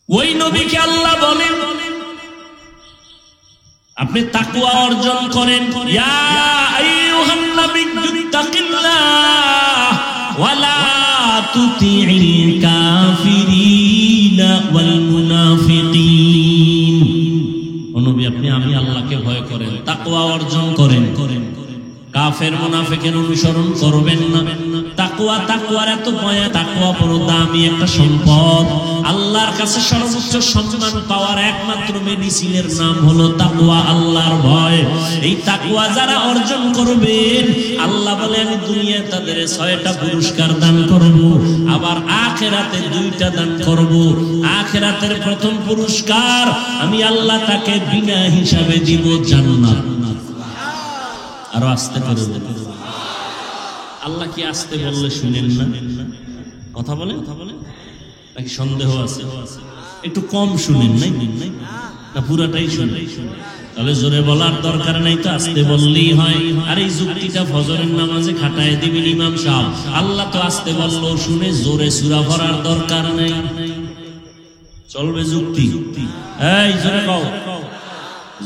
ওই নবীকে আল্লাহ বলেন আপনি তাকওয়া অর্জন করেন। ইয়া আইয়ুহান নাবিয়্যুত্তাকিল্লাহ ওয়া লা তুতি'ল কাফিরিনা ওয়াল মুনাফিকিন। ও নবী আপনি আমি আল্লাহকে ভয় করেন, তাকওয়া অর্জন করেন। কাফের মুনাফিকের অনুসরণ করবেন না। তাকওয়া, তাকওয়ার এত ভয়। তাকওয়া বড় দামি একটা সম্পদ। আল্লাহর কাছে সর্বোচ্চ সম্মান পাওয়ার একমাত্র মেডিসিনের নাম হলো তাকওয়া, আল্লাহর ভয়। এই তাকওয়া যারা অর্জন করবেন, আল্লাহ বলে আমি দুনিয়ায় তাদের 6টা পুরস্কার দান করব, আবার আখিরাতে 2টা দান করব। আখিরাতের প্রথম পুরস্কার আমি আল্লাহ তাকে বিনা হিসাবে দিব জান্নাত। আরো আস্তে করে বলুন। আল্লাহ কি আস্তে বললে শুনেন না? কথা বলে নাকি সন্দেহ আছে? একটু কম শুনেন নাই না পুরাটাই শুনেন? তাহলে জোরে বলার দরকার নাই, তো আস্তে বললেই হয়। আর এই যুক্তিটা ফজরের নামাজে খাটায় দিবেন ইমাম সাহেব। আল্লাহ তো আস্তে বললো শুনে জোরে সূরা পড়ার দরকার নাই। চলবে যুক্তি? এই জোরে কও,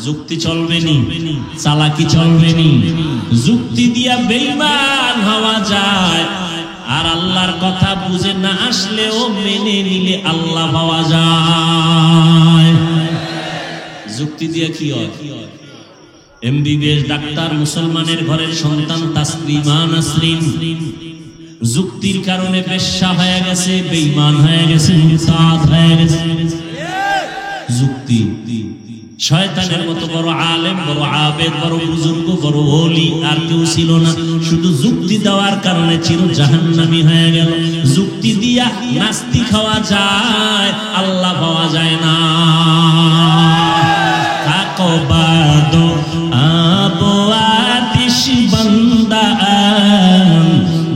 যুক্তি চলবে নি, চালাকি চলবে নি। যুক্তি দিয়া বেঈমান হওয়া যায়, আর আল্লাহর কথা বুঝে না আসলেও মেনে নিলে আল্লাহ পাওয়া যায়। যুক্তি দিয়ে কি হয়? এমবিবিএস ডাক্তার, মুসলমানের ঘরের সন্তান তাসলিমা নাসরিন যুক্তির কারণে বেশ্যা হয়ে গেছে, বেঈমান হয়ে গেছে, মুরতাদ হয়ে গেছে। যুক্তি শয়তানের মতো বড় আলেম, বড় আবেদ, বড় বুজুর্গ, বড় ওলি আর কেউ ছিল না। শুধু যুক্তি দেওয়ার কারণে চির জাহান্নামী হয়ে গেল। যুক্তি দিয়া নাস্তি খাওয়া যায়, আল্লাহ পাওয়া যায় না। তাকবাদো আবো আতিশ বান্দা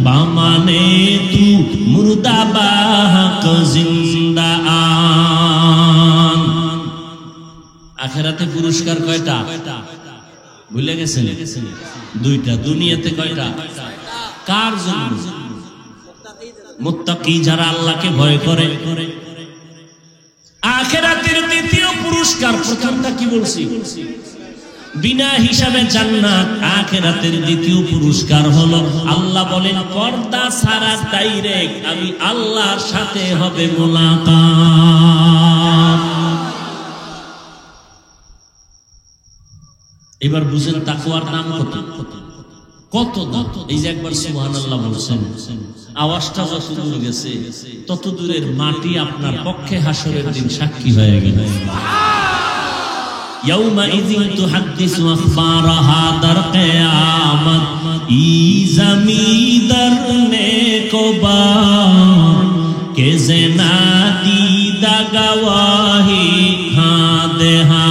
বামানে তু মুর্দা বাহক জিন্দা। আখেরাতে পুরস্কার কয়টা ভুলে গেছেন? দুইটা। দুনিয়াতে কয়টা? কার জন্য? মুত্তাকি, যারা আল্লাহকে ভয় করে। আখেরাতের দ্বিতীয় পুরস্কার, প্রথমটা কি বলছি? বিনা হিসাবে জান্নাত। আখেরাতের দ্বিতীয় পুরস্কার হলো, আল্লাহ বলেন পর্দা ছাড়া ডাইরেক্ট আমি আল্লাহর সাথে হবে মোলাকাত। এবার বুঝেন তাকওয়ার নাম কত কত দাম। এই যে একবার সুবহানাল্লাহ বলছেন, আওয়াজটা যত দূর গেছে তত দূরের মাটি আপনার পক্ষে হাসরের দিন সাক্ষী হয়ে গেল। ইয়াউমাইযিন তুহাদ্দিসু আখবারাহা দার কিয়ামত ই জমিদার নেকবার কে জেনা দিদা গওয়াহি হাঁ দেহা।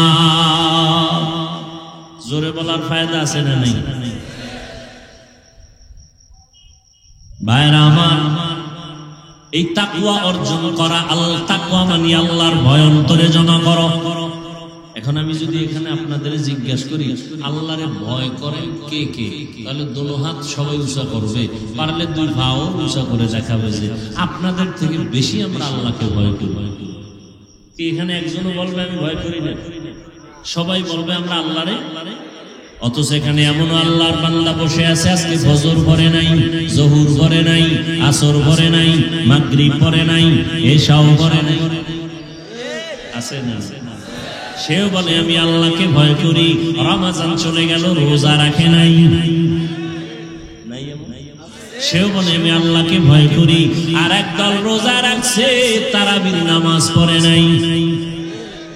জোরে বলার ফায়দা আছে না নাই? ভাইরা আমার, এই তাকওয়া অর্জন করা, আল্লাহ তাকওয়া মানে আল্লাহর ভয় অন্তরে জমা করো। এখন আমি যদি এখানে আপনাদের জিজ্ঞাসা করি আল্লাহরে ভয় করে কে কে, তাহলে দোনো হাত সবাই উঁচা করবে, পারলে দুই পাও উঁচা করে দেখাবে যে আপনাদের থেকে বেশি আমরা আল্লাহকে ভয় করি। কি এখানে একজনও বলবে আমি ভয় করি না? সবাই বলবে আমরা আল্লাহরে। অথচ এখানে এমন আল্লাহর বান্দা বসে আছে, আজকে ফজর পড়ে নাই, জোহর পড়ে নাই, আসর পড়ে নাই, মাগরিব পড়ে নাই, এশাও পড়ে নাই, আছে না? সেও বলে আমি আল্লাহকে ভয় করি। রমজান চলে গেল, রোজা রাখে নাই, সেও বলে আমি আল্লাহকে ভয় করি। আর একদল রোজা রাখছে, তারাবির নামাজ পড়ে নাই,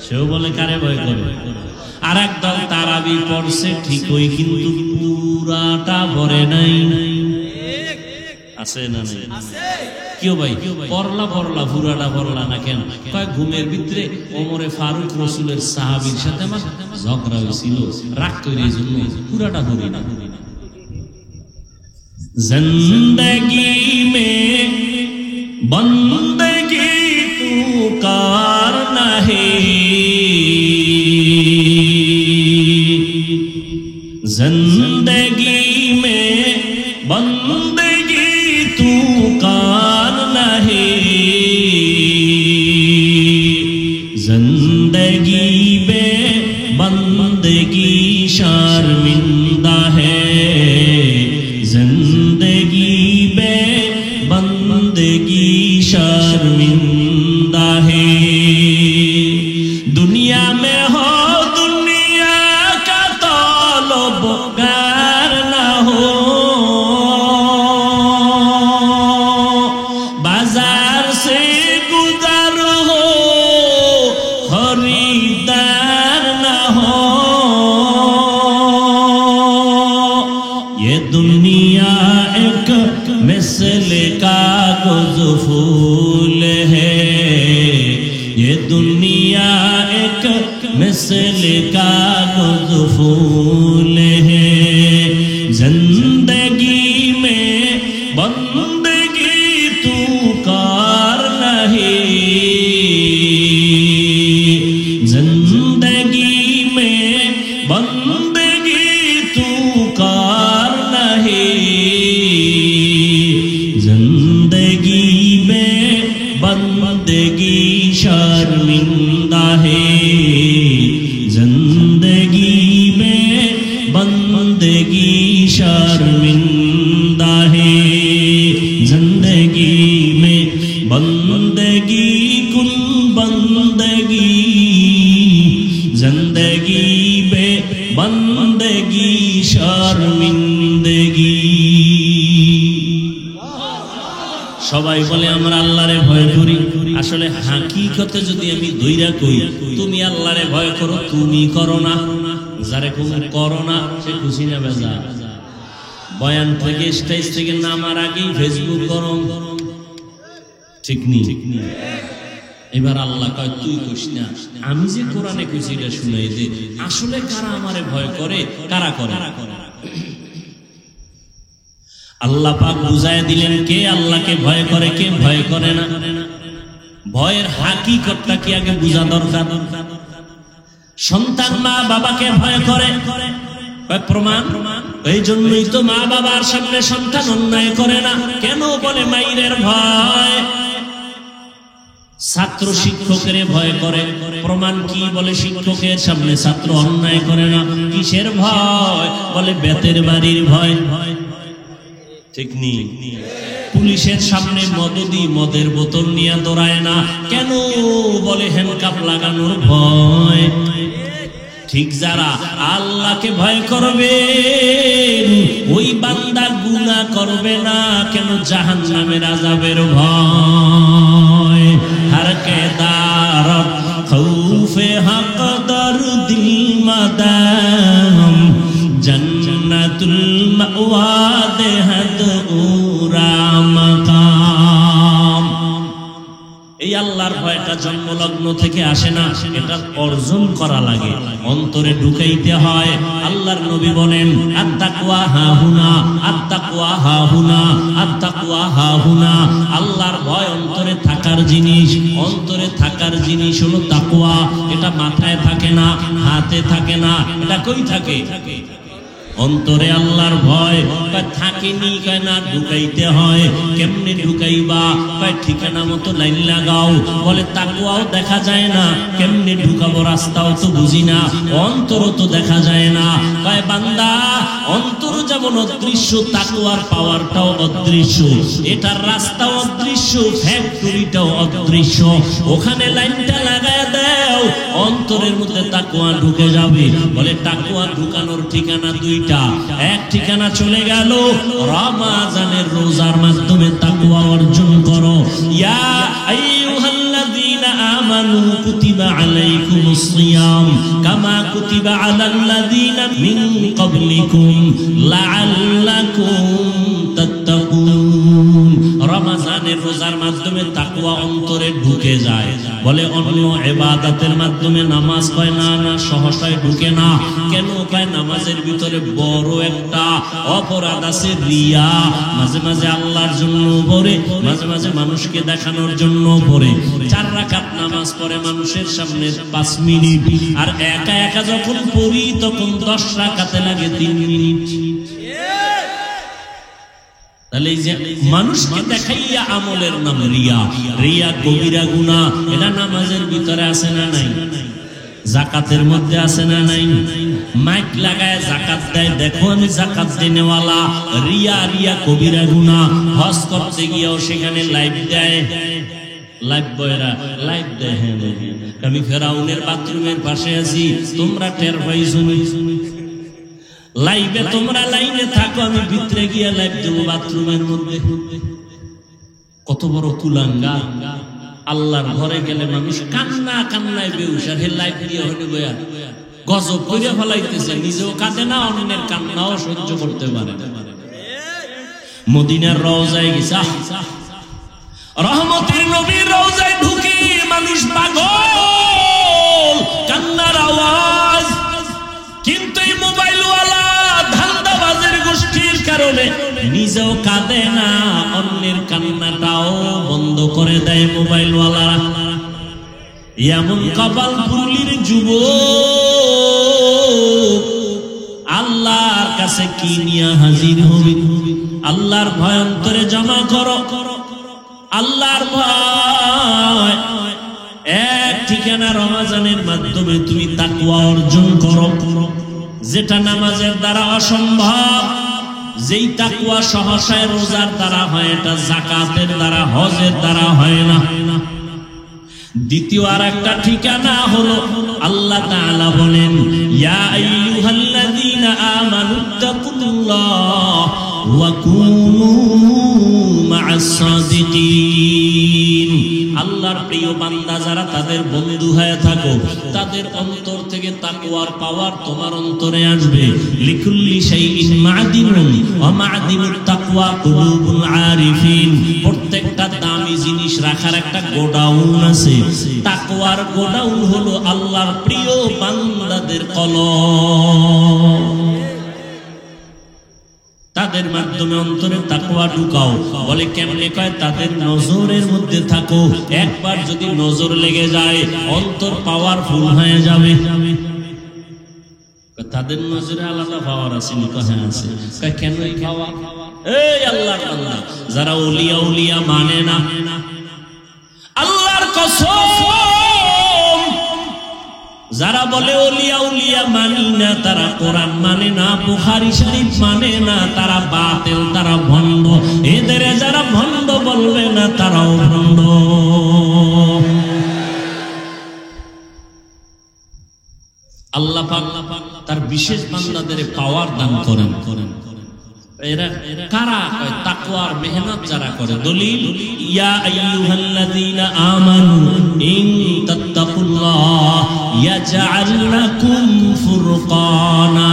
সেও বলে কারে ভয় করে। আর একদল তারাবি পড়ছে ঠিকই, কিন্তু পুরাটা পড়ে নাই, আছে না? কেউ ভাই পড়লা পুরাটা পড়লা না কেন? কয় ঘুমের ভিতরে ওমরে ফারুক রসুলের সাহাবীর সাথে আমার ঝগড়া হয়েছিল, রাগ করে এই জন্য পুরাটা পড়ি না। জিন্দগি মে বন্দগি তু করনা হে, जिंदगी में बंदगी तू करना है, जिंदगी में बंदगी शर्मिंदा है, जिंदगी में बंदगी शर्मिंदा है। दुनिया में हो बोगार ना हो, बाजार से गुजर हो, खरीदार ना हो। ये दुनिया एक मिसले कागज फूल है, ये दुनिया एक मिसले कागज फूल है, जिंदगी में बंदगी तू करना है, जिंदगी में बंदगी तू करना है, जिंदगी में बंदगी शर्मिंदा है, जिंदगी में बंदगी शर्मिंदा है, जिंदगी में बंदगी कुल बंदगी, जिंदगी में बंदगी शर्मिंदगी। সবাই বলে আমরা আল্লাহরে ভয় করি, আসলে হাকিকতে যদি আমি দইরা কই তুমি আল্লাহরে ভয় করো, তুমি করো না, যারে করো না সে খুশি না বেজা। বয়ান থেকে স্টেজ থেকে নামার আগেই ফেসবুক গরম, ঠিক নেই? এবার আল্লাহ কয় তুই কইস না, আমি যে কোরআনে কইছি এটা শুনাই দে। আসলে কারা আমারে ভয় করে, কারা করে? আল্লাহ পাক বুঝায় দিলেন কে আল্লাহকে ভয় করে, কে ভয় করে না। ভয়ের হাকিকতটা কি আগে বুঝা দরকার। সন্তান মা বাবাকে ভয় করে, প্রমাণ এই জন্যই তো মা বাবার সামনে সন্তান অন্যায় করে না। কেন বলে মাইরের ভয়। ছাত্র শিক্ষকের ভয় করে, প্রমাণ কি বলে শিক্ষকের সামনে ছাত্র অন্যায় করে না। কিসের ভয় বলে বেতের বাড়ির ভয়, ঠিক নেই? পুলিশের সামনে মদের বোতল নিয়ে দৌড়ায় না, কেন বলে হ্যান্ডকাপ লাগানোর ভয়। ঠিক যারা আল্লাহকে ভয় করবে ওই বান্দা গুনাহ করবে না, কেন জাহান্নামের আযাবের ভয়। হর কে দারত খৌফে হক দর দিল মাদাম জান্নাতুল মাওয়া দেহদ উরা মাকাম। এই আল্লাহর ভয়টা জন্মলগ্ন থেকে আসে না, এটা অর্জন করা লাগে, অন্তরে ঢুকাইতে হয়। আল্লাহর নবী বলেন আত্তাকওয়া হাহুনা, আত্তাকওয়া হাহুনা, আত্তাকওয়া হাহুনা। আল্লাহর ভয় অন্তরে থাকার জিনিস, অন্তরে থাকার জিনিস হলো তাকওয়া। এটা মাথায় থাকে না, হাতে থাকে না, এটা কই থাকে? অন্তরে আল্লাহর ভয় থাকেনি, কয় না ঢুকাইতে হয়। কেমনে ঢুকাইবা? কয় ঠিকানা মতো লাইন লাগাও। বলে তাকওয়াও দেখা যায় না, কেমনে ঢুকাবো? রাস্তাও তো বুঝি না, অন্তরও তো দেখা যায় না। কয় বান্দা অন্তর যেমন অদৃশ্য, তাকওয়ার পাওয়ারটাও অদৃশ্য। এটার রাস্তাও অদৃশ্য, ফ্যাক্টরিটাও অদৃশ্য। ওখানে লাইনটা লাগায় দাও, অন্তরের মধ্যে তাকওয়া ঢুকে যাবে। বলে তাকওয়া ঢুকানোর ঠিকানা দুইটা। এক ঠিকানা চলে গেল রমজানের রোজার মাধ্যমে তাকওয়া অর্জন করো। ইয়া আইয়ুহাল্লাযীনা আমানু কুতিবা আলাইকুমুস সিয়াম কামা কুতিবা আলাল্লাযীনা মিন ক্বাবলিকুম লাআল্লাকুম তাত্তাকুন। রমজানের রোজার মাধ্যমে তাকওয়া অন্তরে ঢুকে যায়। বলে অন্য ইবাদতের মাধ্যমে নামাজ কয় না, না সহসায় ঢুকে না। কেন? কয় নামাজের ভিতরে বড় একটা অপরাধ আছে, রিয়া। মাঝে মাঝে আল্লাহর জন্য পড়ে, মাঝে মাঝে মানুষকে দেখানোর জন্য পড়ে। 4 রাকাত নামাজ পড়ে মানুষের সামনে 5 মিনিট, আর একা একা যখন পড়ি তখন 10 রাকাতে লাগে 3 মিনিট। তাহলে এই যে মানুষকে দেখাইয়া আমলের নাম রিয়া। রিয়া কবিরা গুনাহ। এটা নামাজের ভিতরে আছে না নাই? যাকাতের মধ্যে আছে না নাই? মাইক লাগায় যাকাত দেয়, দেখো আমি যাকাত দেনেওয়ালা। রিয়া, রিয়া কবিরা গুনাহ। হজ করতে গিয়েও সেখানে লাইভ দেয়, লাইভ বয়রা লাইভ দেয়। হ্যাঁ, আমি ফেরাউনের বাথরুমের পাশে আছি, তোমরা টের পাইছো? লাইভে তোমরা লাইনে থাকো, আমি ভিতরে গিয়ে লাইভ দেবো বাথরুমের মধ্যে। কত বড় কুলাঙ্গা। আল্লাহর ঘরে গেলে মানুষ কান্না কান্নায় বেহুশ, আর হে লাইভ দিয়ে হলে বয়া গজব করে ফেলাইতেছে। নিজেও কাঁদে না, অন্যের কান্নাও সহ্য করতে পারে। মদিনার রওজায় গেছে, রহমতের নবীর রওজায় ঢুকে মানুষ পাগল, কান্নার আওয়াজ। কিন্তু এই মোবাইলওয়ালা ধান্দাবাজের গোষ্ঠীর কারণে নিজেও কাঁদে না, অন্যের কান্নাটাও বন্ধ করে দেয় মোবাইলওয়ালারা। এমন কপাল পুরুলির যুবক আল্লাহর কাছে কি নিয়ে হাজির হবে? আল্লাহর ভয় অন্তরে জমা করো। আল্লাহর ভয় এক ঠিকানা রমজানের মাধ্যমে তুমি তাকওয়া অর্জন করো, যেটা নামাজের দ্বারা অসম্ভব। যেই তাকওয়া সহসায় রোজার দ্বারা হয়, এটা যাকাতের দ্বারা, হজের দ্বারা হয় না। দ্বিতীয় আর একটা ঠিকানা হলো আল্লাহ তাআলা বলেন ইয়া আইয়ুহাল্লাযীনা আমানুত্তাকুল্লাহ ওয়া কুনু মা'আস সাদিকিন। আল্লাহ আল্লাহর প্রিয় বান্দা যারা তাদের বন্ধু হয়ে থাকো, তাদের অন্তর থেকে তাকওয়ার পাওয়ার তোমার অন্তরে আসবে। লিকুল্লি শাইইন মা'দিনুন ওয়া মা'দিনুত তাকওয়া কুলুবুল আরিফিন। প্রত্যেকটা দামি জিনিস রাখার একটা গোডাউন আছে। তাকওয়ার গোডাউন হলো আল্লাহর প্রিয় বান্দাদের কলব। তাদের মাধ্যমে অন্তরে তাকওয়া ঢুকাও। বলে কেমনে? কয় তাদের নজরের মধ্যে থাকো। একবার যদি নজর লেগে যায় অন্তর পাওয়ারফুল হয়ে যাবে। তাদের নজরে আলাদা পাওয়ার আছে নি? কয় হ্যাঁ আছে। কয় কেন এই পাওয়ার? এই আল্লাহর বান্দা যারা ওলিয়া উলিয়া মানে না, আল্লাহর কসম, যারা বলে ওলিয়া উলিয়া মানি না, তারা কোরআন মানে না, বুখারী শরীফ মানে না, তারা বাতিল, তারা ভণ্ড। এদের যারা ভণ্ড বলবে না তারাও ভণ্ড। আল্লাহ পাক তার বিশেষ বান্দাদের পাওয়ার দান করেন। এরা কারা? তাকওয়ার মেহনত যারা করে। দলিল, ইয়া আইয়ুহাল্লাযীনা আমানু ইন তাত্তাকুল্লাহ ইয়াজআল লাকুম ফুরকানা।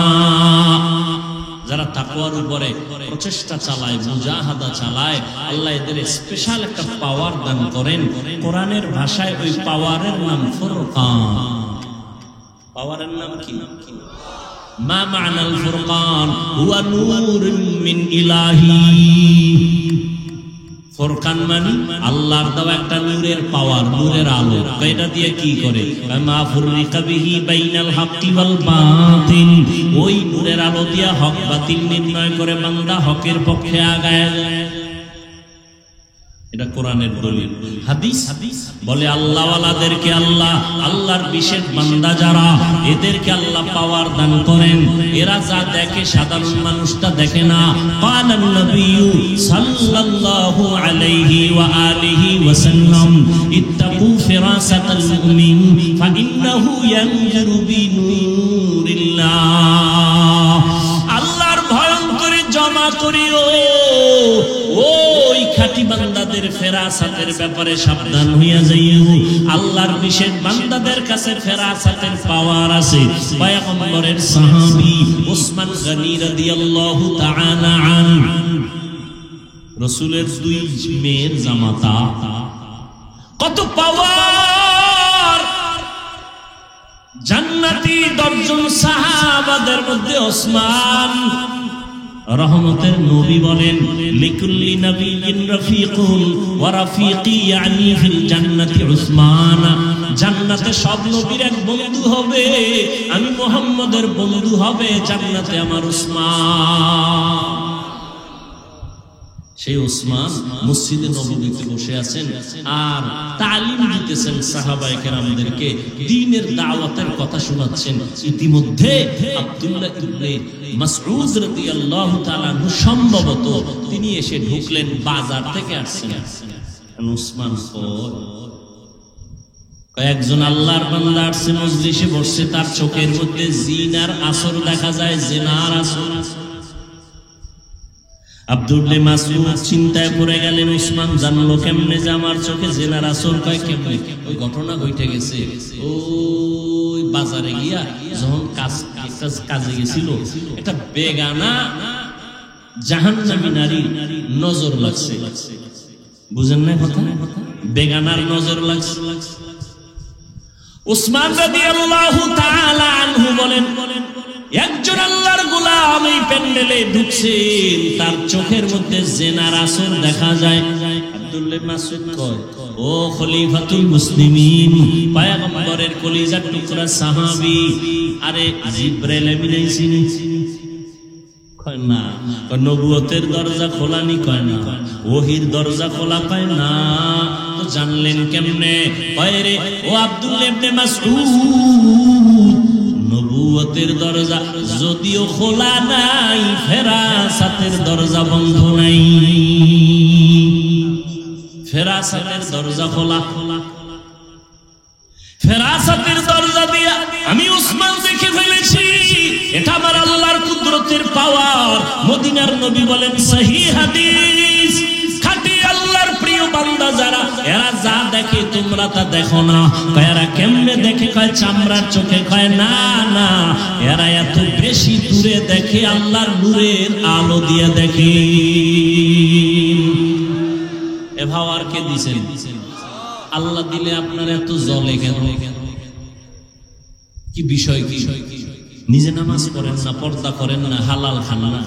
যারা তাকওয়ার উপরে প্রচেষ্টা চালায়, মুজাহাদা চালায়, আল্লাহ এদের স্পেশাল একটা পাওয়ার দান করেন। কোরআনের ভাষায় ওই পাওয়ারের নাম ফুরকান। পাওয়ারের নাম কি? মা মা'নাল ফুরকান? হুয়া নূরুম মিন ইলাহি। ফুরকান মানে আল্লাহর দেওয়া একটা নূরের পাওয়ার, নূরের আলো। এটা দিয়ে কি করে? মা ফুররিকা বিহি বাইনাল হাক্কি ওয়াল বাতিল। ওই নূরের আলো দিয়ে হক বাতিল নির্ণয় করে বান্দা হকের পক্ষে আগায় যায়। এটা কোরআনের দলিল। হাদিস বলে আল্লাহওয়ালাদেরকে আল্লাহ, আল্লাহর বিশেষ বান্দা যারা, এদেরকে আল্লাহ পাওয়ার দান করেন। এরা যা দেখে সাধারণ মানুষটা দেখে না। ক্বালান নবিয়্যু সাল্লাল্লাহু আলাইহি ওয়া আলিহি ওয়া সাল্লাম ইত্তাকু ফিরাসাতাল মুমিন ফাইন্নাহু ইয়ানজুরু বিনুরিল্লাহ। আল্লাহর ভয়ঙ্কর জমা করিও। ওই খাঁটি বান্দাদের ফেরাসাতের ব্যাপারে সাবধান হইয়া যাইও। আল্লাহর বিশেষ বান্দাদের কাছে ফেরাসাতের পাওয়ার আছে। পয়গম্বরের সাহাবী উসমান গনি রাদিয়াল্লাহু তাআলা আনহু, রাসূলের দুই মেয়ের জামাতা, কত পাওয়ার! জান্নাতি 10 জন সাহাবাদের মধ্যে ওসমান রহমতের নবী বলেন, লিকুল্লি নবিয়্যিন রাফিকুন ওয়া রাফিকি ইয়ানি ফিল জান্নাতি উসমান। জান্নাতে সব নবীর এক বন্ধু হবে, আমি মুহাম্মদের বন্ধু হবে জান্নাতে আমার উসমান। সেই উসমান মসজিদে নববীতে বসে আছেন আর তালিম দিতেছেন সাহাবায়ে কেরামদেরকে, দ্বীনের দাওয়াতের কথা শোনাচ্ছেন। ইতিমধ্যে আব্দুল্লাহ ইবনে মাসউদ রাদিয়াল্লাহু তাআলা সম্ভবত তিনি এসে ঢুকলেন, বাজার থেকে আসছেন। উসমান কয়েকজন আল্লাহর বান্দা আসছে, মজলিসে বসছে, তার চোখের মধ্যে জিনার আসর দেখা যায়, জিনার আসর। আব্দুল্লাহ মাসউদ চিন্তায় পড়ে গেলেন। উসমান জানলো কেমনে যে আমার চোখে জিনার আসর? কয় কেমনে? ওই ঘটনা ঘটে গেছে, ওই বাজারে গিয়া যখন কাজে গেছিল, একটা বেগানা জাহান্নামী নারীর নজর লাগছে। বুঝেন না কথা? বেগানার নজর লাগছে। উসমান রাদিয়াল্লাহু তাআলা আনহু বলেন, একজন আল্লাহর গোলাম এই প্যান্ডেলে ঢুকছেন, তার চোখের মধ্যে জিনার আসর দেখা যায়। আব্দুল্লাহ মাসউদ কয়, ও খলিফাতুল মুসলিমিন, পয়গম্বরের কলিজার টুকরা সাহাবী, আরে জিবরাইল আমিন আইছেন? কয় না। কয় নবুয়তের দরজা খোলানি? কয় না। ওহির দরজা খোলা? কয় না। তো জানলেন কেমনে? কয় রে ও আব্দুল্লাহ ইবনে মাসউদ, নবুয়তের দরজা যদিও খোলা নাই, ফেরাসাতের দরজা বন্ধ নাই। ফেরাসাতের দরজা খোলা। ফেরাসাতের দরজা দিয়া আমি উসমান দেখে ফেলেছি, এটা আমার আল্লাহর কুদরতের পাওয়ার। মদিনার নবী বলেন, সহিহ হাদিস, খাঁটি আল্লাহর প্রিয় বান্দা যারা, এরা যা দেখে তোমরা তা দেখো না। কয় এরা কেমনে দেখে? কয় চামড়ার চোখে। কয় না না, এরা এত বেশি দূরে দেখে, আল্লাহর নূরের আলো দিয়ে দেখে। এ ভাও আর কে দিছেন? আল্লাহ দিলে আপনার এত জ্বলে কেন? কি বিষয়? কি নিজে নামাজ পড়েন না, পর্দা করেন না, হালাল খান না,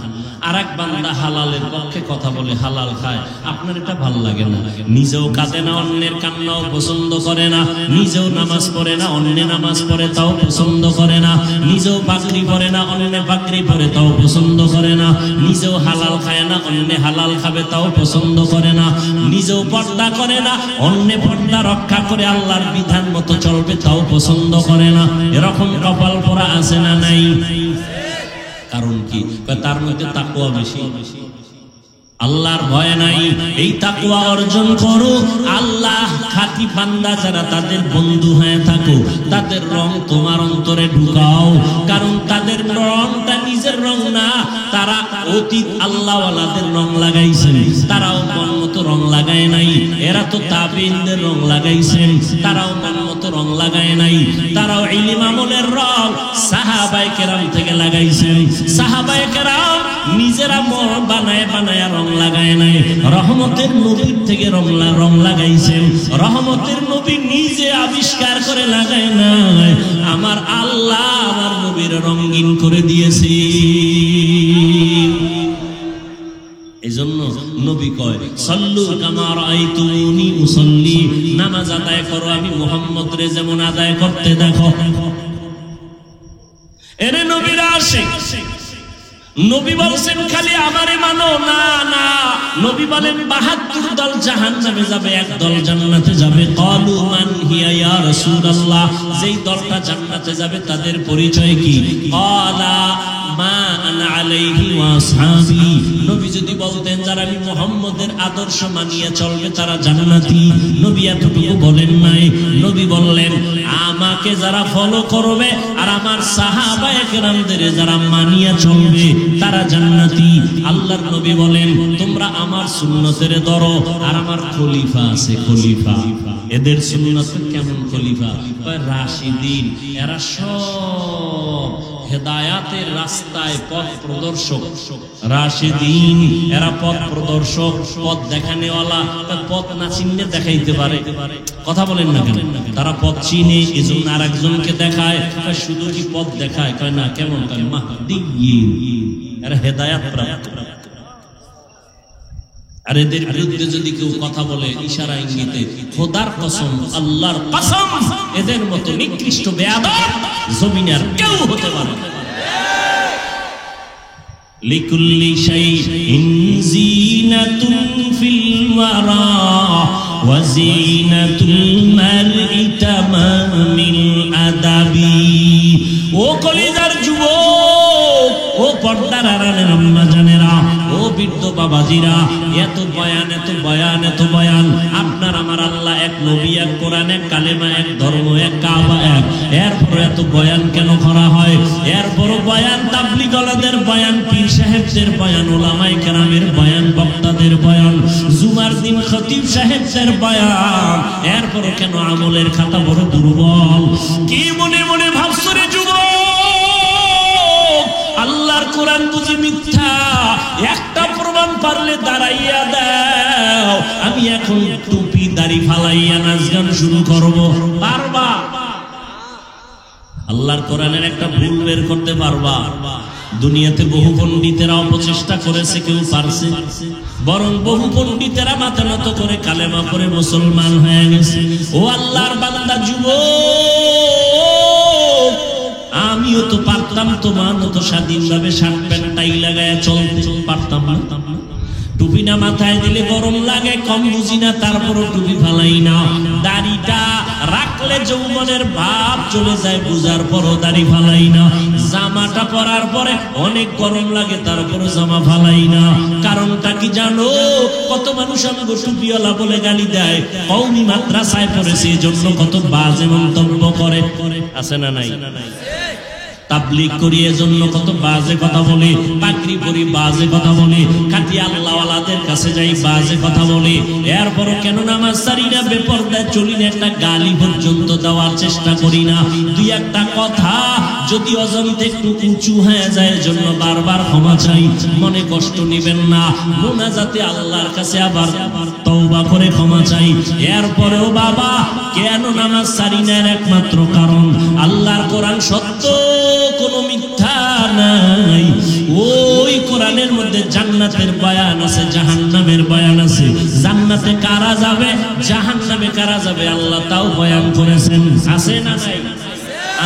আর এক বান্দা হালালের পক্ষে কথা বলে হালাল খায়, আপনার এটা ভাল লাগে না। নিজেও কাঁদে না, অন্যের কান্নাও পছন্দ করে না। নিজেও নামাজ পড়ে না, অন্য নামাজ পড়ে তাও পছন্দ করে না। নিজেও পাগড়ি পরে না, অন্য পাগড়ি পরে তাও পছন্দ করে না। নিজেও হালাল খায় না, অন্য হালাল খাবে তাও পছন্দ করে না। নিজেও পর্দা করে না, অন্য পর্দা রক্ষা করে আল্লাহর বিধান মতো চলবে তাও পছন্দ করে না। এরকম কপাল পোড়া আছে না নাই? কারণ কি? তার মধ্যে তাকওয়া বেশি, আল্লাহর ভয় নাই। এই তাকওয়া অর্জন করো। আল্লাহ খাঁটি বান্দা যারা, তাদের বন্ধু হয়ে থাকো, তাদের রং তোমার অন্তরে ঢুকাও। কারণ তাদের রংটা নিজের রং না, তারা অতীত আল্লাহওয়ালাদের রং লাগাইছেন, তারাও মন মতো রং লাগায় নাই। এরা তো তাবিনদের রং লাগাইছেন, তারাও মন মতো রং লাগায় নাই। তারাও ইলম আমলের রং সাহাবায়ে কেরাম থেকে লাগাইছেন। সাহাবায়ে কেরাম নিজেরা মন বানায় বানায় রং লাগায় নাই, রহমতের নবীর থেকে রং লাগাইছেন। রহমতের নবী নিজে আবিষ্কার করে লাগায় নাই, আমার আল্লাহ আমার নবীর রঙিন করে দিয়েছে। এজন্য নবী কয় সাল্লু কামা রাআইতুমুনি উসাল্লি, নামাজ আদায় করো আমি মুহাম্মদ রে যেমন আদায় করতে দেখো। এরে নবীর আশিক, নবী বলছেন খালি আমারে মানো না, না। নবী বলেন ৭২ দল জাহান্নামে যাবে, এক দল জান্নাতে যাবে। ক্বালু মান হিয়া ইয়া রাসূলুল্লাহ, যেই দলটা জান্নাতে যাবে তাদের পরিচয় কি? ক্বালা মা আনা আলাইহি ওয়া আসহাবি, নবী যদি বলতেন যারা আমি মুহাম্মদের আদর্শ মানিয়ে চলবে তারা জান্নাতি, নবী এতটুকু বলেন নাই। নবী বললেন আমাকে যারা ফলো করবে আর আমার সাহাবায়ে কেরামদের যারা মানিয়ে চলবে তারা জান্নাতি। আল্লাহর নবী বলেন তোমরা আমার সুন্নতের ধরো, আর আমার খলিফা আছে, খলিফা, এদের সুন্নত কেমন খলিফা? রাশিদিন, এরা সব হেদায়াতের রাস্তায় পথ প্রদর্শক। রাশিদিন, এরা পথ প্রদর্শক, পথ দেখানেওয়ালা। পথ না চিনলে দেখাইতে পারে, কথা বলেন না কেন? তারা পথ চিনে, এজন্য আর একজনকে দেখায়। শুধু কি পথ দেখায়? কয় না, কেমন? কয় মাহদিয়্যিন, এরা হেদায়াত প্রাপ্ত। আর এদের বিরুদ্ধে যদি কেউ কথা বলে ইশারা ইঙ্গিতে, খোদার কসম, আল্লাহর কসম, এদের মতো নিকৃষ্ট বেয়াদব জমিনে আর কেউ হতে পারে না। লিকুল্লি শাইইন জিনাতুন ফিল ওয়ারা ওয়া জিনাতুল মারই তামামিল আদাবি। ও কলিজার যুবক, ও পর্দার আড়ালের আম্মা জানেরা, ও বৃদ্ধ বাবাজিরা, এত বয়ান, এত বয়ান, এত বয়ান। আপনার আমার আল্লাহ এক, নবী এক, কোরআন এক, কালেমা এক, ধর্ম এক, কাবা এক। এরপর এত বয়ান কেন করা হয়? এরপর বয়ান তাবলীগওয়ালাদের বয়ান, পীর সাহেবদের বয়ান, উলামায়ে কেরামের বয়ান, বক্তাদের বয়ান, জুমার দিন খতিব সাহেবদের বয়ান। এরপর কেন আমলের খাতা বড় দুর্বল? কি মনে মনে ভাবছো রে যুবক? আল্লাহর কোরআন বুঝি মিথ্যা? একটা প্রমাণ পারলে দাঁড়াইয়া দাও, আমি এখন টুপি দাড়ি ফালাইয়া নাচ গান শুরু করব, পারবা? আল্লাহর কোরআনের একটা ভুল বের করতে পারবা? দুনিয়াতে বহু পণ্ডিতেরা অপচেষ্টা করেছে, কেউ পারছে? বরং বহু পণ্ডিতেরা মাথা নত করে কালেমা পড়ে মুসলমান হয়ে গেছে। ও আল্লাহর বান্দা যুবক, আমিও তো পারতাম তোমার মতো স্বাধীনভাবে শার্ট প্যান্ট টাই লাগায় চলতে, পারতাম না? টুপি না মাথায় দিলে গরম লাগে, কম বুঝি না, তারপরও টুপি ফালাই না। দাড়িটা রাখলে যৌবনের ভাব চলে যায়, বুঝার পরও দাড়ি ফালাই না। জামাটা পরার পরে অনেক গরম লাগে, তারপরও জামা ফালাই না। কারণটা কি জানো? কত মানুষ আমাকে টুপিওয়ালা বলে গালি দেয়, কওমি মাদ্রাসায় পড়েছে এজন্য কত বাজে মন্তব্য করে, আছে না নাই? তাবলীগ করি এজন্য কত বাজে কথা বলে, পাগড়ি পরি বাজে কথা বলে, খাঁটি আল্লাহওয়ালাদের কাছে যাই বাজে কথা বলে, এরপরও কেন নামাজ ছাড়ি না, বেপরদায় চলি না, একটা গালি পর্যন্ত দেওয়ার চেষ্টা করি না। দুই একটা কথা যদি অজান্তে একটু উঁচু হয়ে যায় এজন্য বারবার ক্ষমা চাই, মনে কষ্ট নেবেন না। মুনাজাতে আল্লাহর কাছে আবার তওবা করে ক্ষমা চাই। এরপরেও বাবা কেন নামাজ ছাড়ি না, একমাত্র কারণ আল্লাহর কোরআন সত্য, কোনো মিথ্যা নাই। ওই কোরআনের মধ্যে জান্নাতের বয়ান আছে, জাহান্নামের বয়ান আছে। জান্নাতে কারা যাবে, জাহান্নামে কারা যাবে, আল্লাহ তাও বয়ান করেছেন। আছে না নাই?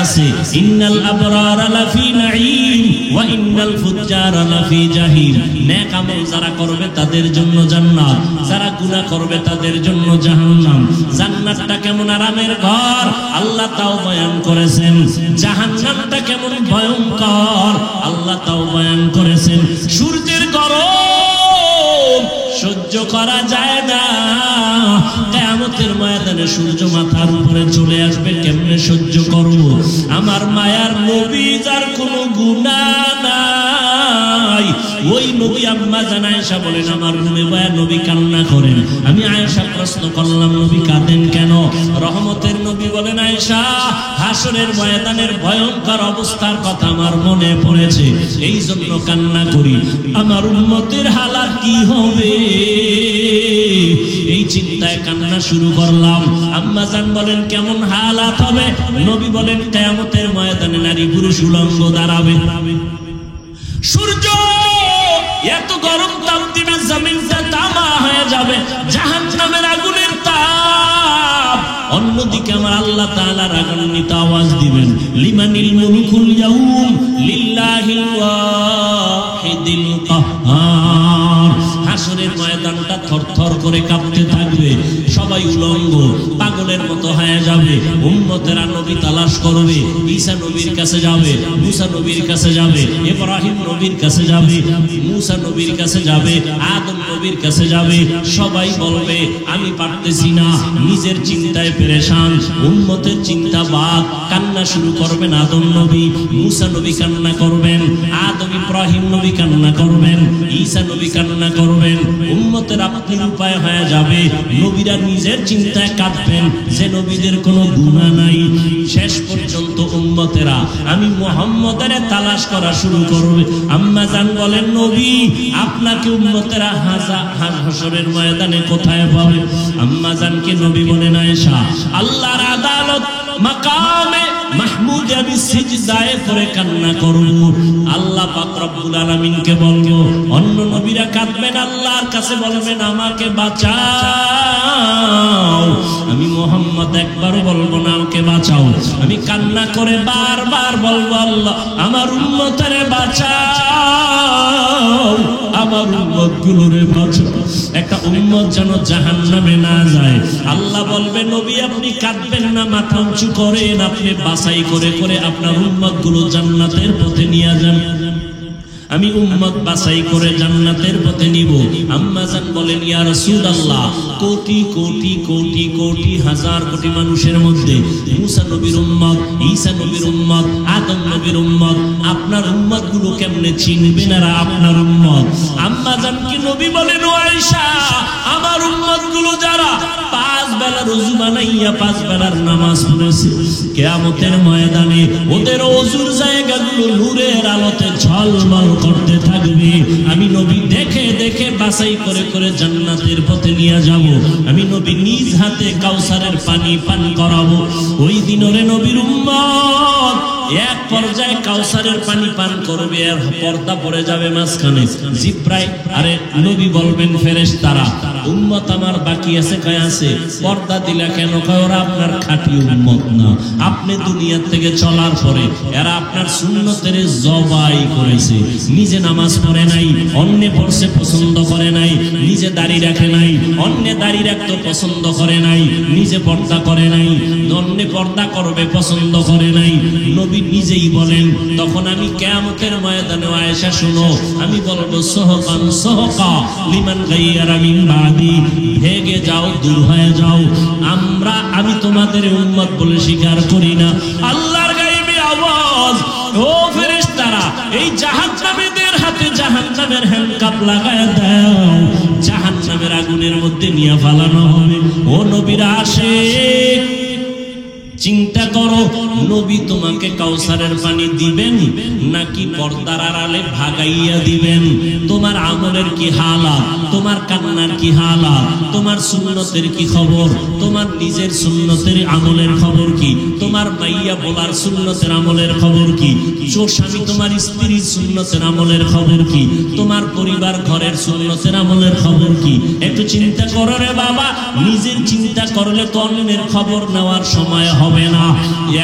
আছে। ইন্নাল আবরারা লাফি নাঈম ওয়া ইন্নাল ফুজ্জারা লাফি জাহিম। নেক আমল যারা করবে তাদের জন্য জান্নাত, যারা গুনাহ করবে তাদের জন্য জাহান্নাম। জান্নাতটা কেমন আরামের ঘর আল্লাহ তাও বয়ান করেছেন, জাহান্নামটা কেমন ভয়ঙ্কর আল্লাহ তাও বয়ান করেছেন। সূর্যের গরম সহ্য করা যায় না, কিয়ামতের ময়দানে সূর্য মাথার উপরে চলে আসবে, কেমনে সহ্য করব? আমার মায়ার নবী যার কোনো গুনাহ নাই, ওই নবী আম্মা জান আয়েশা বলেন আমার রুমে বয়া নবী কান্না করেন। আমি আয়েশা প্রশ্ন করলাম নবী কাঁদেন কেন? রহমতের নবী বলেন আয়েশা হাসরের ময়দানের ভয়ঙ্কর অবস্থার কথা আমার মনে পড়েছে, এই জন্য কান্না করি। আমার উম্মতের হালাত কি হবে এই চিন্তায় কান্না শুরু করলাম। আম্মা জান বলেন কেমন হালাত হবে? নবী বলেন কিয়ামতের ময়দানে নারী পুরুষ উলঙ্গ দাঁড়াবে, সূর্য এত গরম তাপ দিবে জমিনটা তামা হয়ে যাবে, জাহান্নামের আগুনের তাপ। অন্যদিকে আমার আল্লাহ তাআলা রাগান্বিত আওয়াজ দিবেন, লিমানিল মুলকুল ইয়াউম লিল্লাহিল ওয়াহিদিল কাহ্হার। হাসরের ময়দানটা থরথর করে কাঁপতে থাকবে, সবাই উলঙ্গ পাগলের মতো হয়ে যাবে। উম্মতেরা নবী তালাশ করবে, ঈসা নবীর কাছে যাবে, মুসা নবীর কাছে যাবে, ইব্রাহিম নবীর কাছে যাবে, মুসা নবীর কাছে যাবে, আদম নবীর কাছে যাবে। সবাই বলবে আমি পারতেছি না, নিজের চিন্তায় পেরেশান। উম্মতের চিন্তা বাদ, কান্না শুরু করবেন আদম নবী, মুসা নবী কান্না করবেন, আদম ইব্রাহিম নবী কান্না করবেন, ঈসা নবী কান্না করবেন। উম্মতের আপনি উপায় হয়ে যাবে, নবীরা নিজের চিন্তায় কাঁদবেন যে নবীদের কোনো গুনাহ নাই। শেষ পর্যন্ত উম্মতেরা আমি মুহাম্মদের তালাশ করা শুরু করবে। আম্মা জান বলেন নবী আপনাকে উম্মতেরা হাসরের ময়দানে কোথায় পাবে? আম্মা জানকে নবী বলেন আয়েশা আল্লাহর আদালত মাকামে মাহমুদে আমি সিজদায়ে পড়ে কান্না করব, আল্লাহ পাক রব্বুল আলামিনকে বলবো। অন্য নবীরা কাঁদবেন, আল্লাহর কাছে বলবেন আমাকে বাঁচাও। আমি মুহাম্মদ একবারও বলবো না আমাকে বাঁচাও, আমি কান্না করে বারবার বলবো আল্লাহ আমার উম্মতরে বাঁচাও, আমার উম্মতগুলোরে বাঁচাও। একটা উম্মত যেন জাহান্নামে না যায়। আল্লাহ বলবে নবী আপনি কাঁদবেন না, মাথা উঁচু করেন, আপনি বাছাই করে করে আপনার উম্মতগুলো জান্নাতের পথে নিয়ে যান। আমি উম্মত বাছাই করে জান্নাতের পথে নিব। আম্মা জান বলেন ইয়া রাসূলুল্লাহ কোটি কোটি কোটি কোটি হাজার কোটি মানুষের মধ্যে মুসা নবীর উম্মত, ঈসা নবীর উম্মত, আদম নবীর উম্মত, আপনার উম্মতগুলো কেমনে চিনবেন আর আপনার উম্মত? আম্মা জানকে নবী বলেন ও আয়েশা আমার উম্মতগুলো যারা পাঁচ বেলা রোজু বানাইয়া পাঁচ বেলার নামাজ পড়েছে, কিয়ামতের ময়দানে ওদের ওযুর জায়গাগুলো নূরের আলোতে ঝলমল করতে থাকবে। আমি নবী দেখে দেখে বাছাই করে করে জান্নাতের পথে নিয়ে যাব। আমি নবী নিজ হাতে কাউসারের পানি পান করাবো। ওই দিনরে নবীর উম্মত এক পর্যায়ে কাউসারের পানি পান করবে আর পর্দা পড়ে যাবে মাঝখানে। জিব্রাইল আরে নবী বলবেন ফেরেশতারা উম্মত আমার বাকি আছে, কয় আছে। পর্দা দিলা কেন? কয় ওরা আপনার খাঁটি উম্মত না, আপনি দুনিয়া থেকে চলার পরে এরা আপনার সুন্নতের জবাই করেছে, নিজে নামাজ পড়ে নাই, অন্যে পড়ছে পছন্দ করে নাই, নিজে দাড়ি রাখে নাই, অন্যে দাড়ি রাখতে পছন্দ করে নাই, নিজে পর্দা করে নাই, অন্যে পর্দা করবে পছন্দ করে নাই। নবী নিজেই বলেন তখন আমি কিয়ামতের ময়দানে আয়েশা শুনো আমি বলবো সহকান সহকা লিমান গায়্যারা মিন বাদি, ভেগে যাও দূর হয়ে যাও, আমি তোমাদের উম্মত বলে স্বীকার করি না। আল্লাহর গায়বী আওয়াজ ও এই জাহান্নামীদের হাতে জাহান্নামের হ্যান্ডকাপ লাগায় দাও, জাহান্নামের আগুনের মধ্যে নিয়ে ফালানো হবে। ও নবীরা আসে, চিন্তা করো, নবী তোমাকে কাউসারের পানি দিবেন নাকি পর্দার আড়ালে ভাগাইয়া দিবেন? তোমার আমলের কি হালাত, তোমার কান্নার কি হালাত, তোমার সুন্নতের কি খবর, তোমার নিজের সুন্নতের আমলের খবর কি, তোমার মাইয়া বলার সুন্নতের আমলের খবর কি, স্বামী তোমার স্ত্রীর সুন্নতের আমলের খবর কি, তোমার পরিবার ঘরের সুন্নতের আমলের খবর কি? একটু চিন্তা করো রে বাবা। নিজের চিন্তা করলে তো অন্যের খবর নেওয়ার সময় হবে না।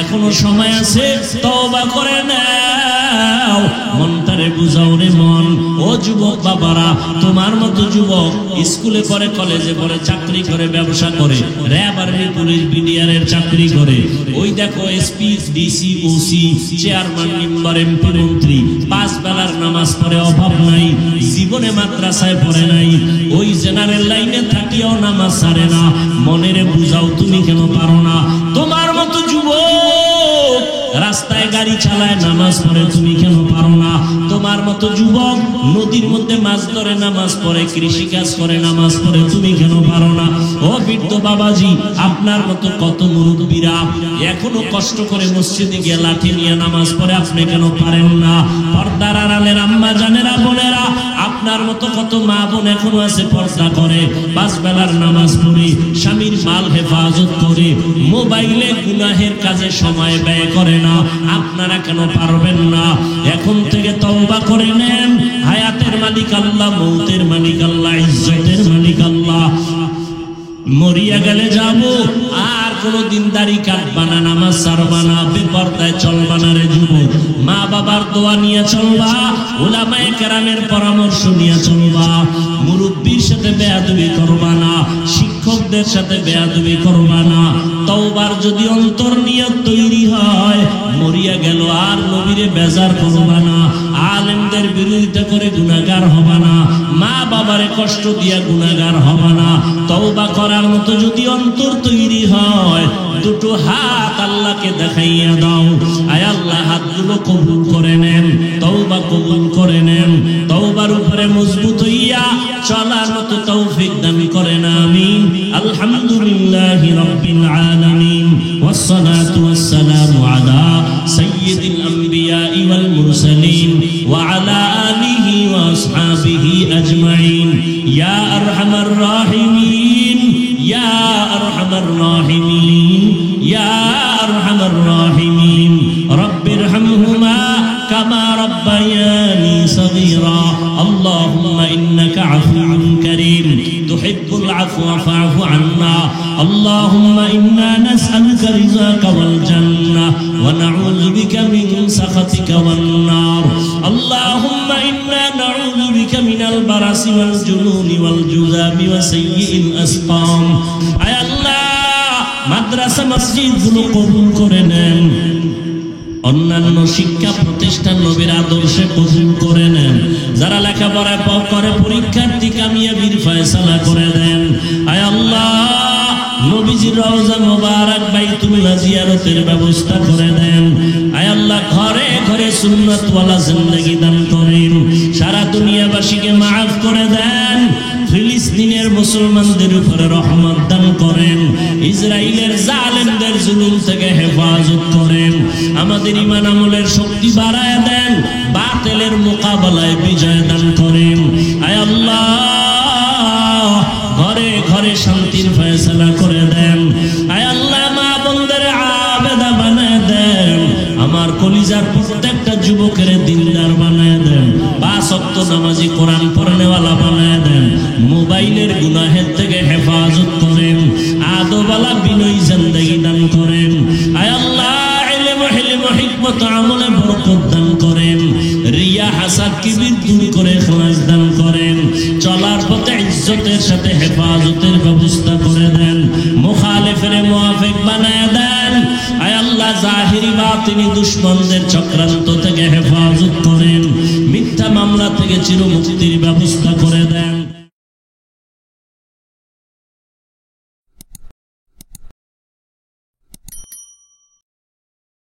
এখনো সময় আছে, তওবা করে নাও, মনটারে বুঝাও রে মন। ও যুবক বাবারা, তোমার মতো যুবক স্কুলে পড়ে, কলেজে পড়ে, চাকরি করে, ব্যবসা করে, র্যাব আর্মি পুলিশ বিডিআরের চাকরি করে, ওই দেখো SP DC OC chairman member MP মন্ত্রী, 5 বেলার নামাজ পড়ে অভাব নাই, জীবনে মাদ্রাসায় পড়ে নাই, ওই জেনারেল লাইনে থাকিও নামাজ ছাড়ে না। মনেরে বুঝাও, তুমি কেন পারো না? তোমার মতো যুবক রাস্তায় গাড়ি চালায়, নামাজ পড়ে, তুমি কেন পারো না? তোমার মতো যুবক নদীর মধ্যে মাছ ধরে, নামাজ পড়ে, কৃষি কাজ করে, নামাজ পড়ে, তুমি কেন পারো না? ও বৃদ্ধ বাবাজি, আপনার মতো কত মুরব্বীরা এখনো কষ্ট করে মসজিদে গিয়ে লাঠি নিয়ে নামাজ পড়ে, আপনি কেন পারেন না? পর্দার আড়ালের আম্মা জানেরা, বোনেরা, আপনার মতো কত মা বোন এখনো আছে, পর্দা করে, 5 বেলার নামাজ পড়ে, স্বামীর মাল হেফাজত করে, মোবাইলে গুনাহের কাজে সময় ব্যয় করে না। আপনারা কেন পারবেন না? এখন থেকে তওবা করে নেন। হায়াতের মালিক আল্লাহ, মৌতের মালিক আল্লাহ, ইজ্জতের মালিক আল্লাহ। মরিয়া গেলে যাবো, আর কোনদিন দাড়ি কাটবা না, নামাজ ছাড়বা না, বেপরদায় চলবা না রে যুবক। মা বাবার দোয়া নিয়ে চলবা, উলামায়ে কেরামের পরামর্শ নিয়ে চলবা, মুরব্বির সাথে বেয়াদবি করবা না, শিক্ষকদের সাথে বেয়াদবি করবা না। তওবার যদি অন্তর নিয়ত তৈরি হয়, মরিয়া গেল আর নবীরে বেজার করবা না, আলেমদের বিরোধিতা করে গুনাহগার হবা না, মা বাবারে কষ্ট দিয়া গুনাহগার হবা না। তওবা করার মতো যদি অন্তর তৈরি হয়, দুটো হাত আল্লাহকে দেখাইয়া দাও। আয় আল্লাহ, হাতগুলো কবুল করে নেন, তওবা কবুল করে নেন। তওবার উপরে মজবুত হইয়া চলার মতো তৌফিক দান করেন, আমিন। আলহামদুলিল্লাহি রাব্বিল আলামিন, ওয়াসসালাতু ওয়াসসালামু আলা সাইয়্যিদিল আম্বিয়া ওয়াল মুরসালিন ওয়া আলা আলিহি ওয়া আসহাবিহি আজমাইন। ইয়া আরহামার রাহিমিন, ইয়া আরহামার রাহিমিন, ইয়া আরহামার রাহিমিন। রব্বিরহামহুমা কামা রাব্বায়ানি সগীরা। আল্লাহুম্মা ইন্নাকা আফুউন কারীম তুহিব্বুল আফওয়া ফা'ফু আন্না। আল্লাহুম্মা ইন্না নাসআলুকা রিযাকা ওয়াল জান্নাহ ওয়া নাউযু বিকা মিন সাখাতিকা ওয়ান নার। আল্লাহুম্মা ইন্না নাউযু বিকা মিনাল বারাসি ওয়াল জুনুনি ওয়াল জুযামি ওয়া সাইয়্যিল আসকাম। আয় আল্লাহ, মাদ্রাসা মসজিদগুলো কবুল করে নেন, অন্যান্য শিক্ষা প্রতিষ্ঠান নবীর আদর্শে কবুল করে নেন। যারা লেখাপড়া করে পরীক্ষার্থী কামিয়াবির ফয়সালা করে দেন। আয় আল্লাহ, নবীজির রওজা মোবারক বাইতুল্লাহ জিয়ারতের ব্যবস্থা করে দেন। আয় আল্লাহ, ঘরে ঘরে সুন্নাতওয়ালা জিন্দেগি দান করেন। সারা দুনিয়াবাসীকে মাফ করে দেন। ফিলিস্তিনের মুসলমানদের উপরে রহমত দান করেন। ইসরায়েলের জালেমদের জুলুম থেকে হেফাজত করেন। আমাদের ঈমান আমলের শক্তি বাড়ায় দেন। বাতিলের মোকাবেলায় বিজয় দান করেন। আয় আল্লাহ, ঘরে ঘরে শান্তির ফয়সালা করে দেন। আয় আল্লাহ, মা বোনদের আবেদা বানায় দেন। আমার কলিজার প্রত্যেকটা যুবকের দিনদার বানায় দেন। 5 ওয়াক্ত নামাজি, কোরআন পড়নেওয়ালা বানায় দেন। মোবাইলের গুনাহের থেকে হেফাজত করেন। আদবালা বিনয়ী জিন্দেগি দান করেন। আয় আল্লাহ, ইলম হিকমত আমলে বরকত দান করেন। রিয়া হাসাদ কিবির দূর করে ইখলাস দান করেন। চলার পথে ইজ্জতের সাথে হেফাজতের ব্যবস্থা করে দেন। মুখালিফের মুআফিক বানায় দেন। আয় আল্লাহ, জাহিরি বাতিনি দুশমনদের চক্রান্ত থেকে হেফাজত করেন। মিথ্যা মামলা থেকে চিরমুক্তির ব্যবস্থা করে দেন।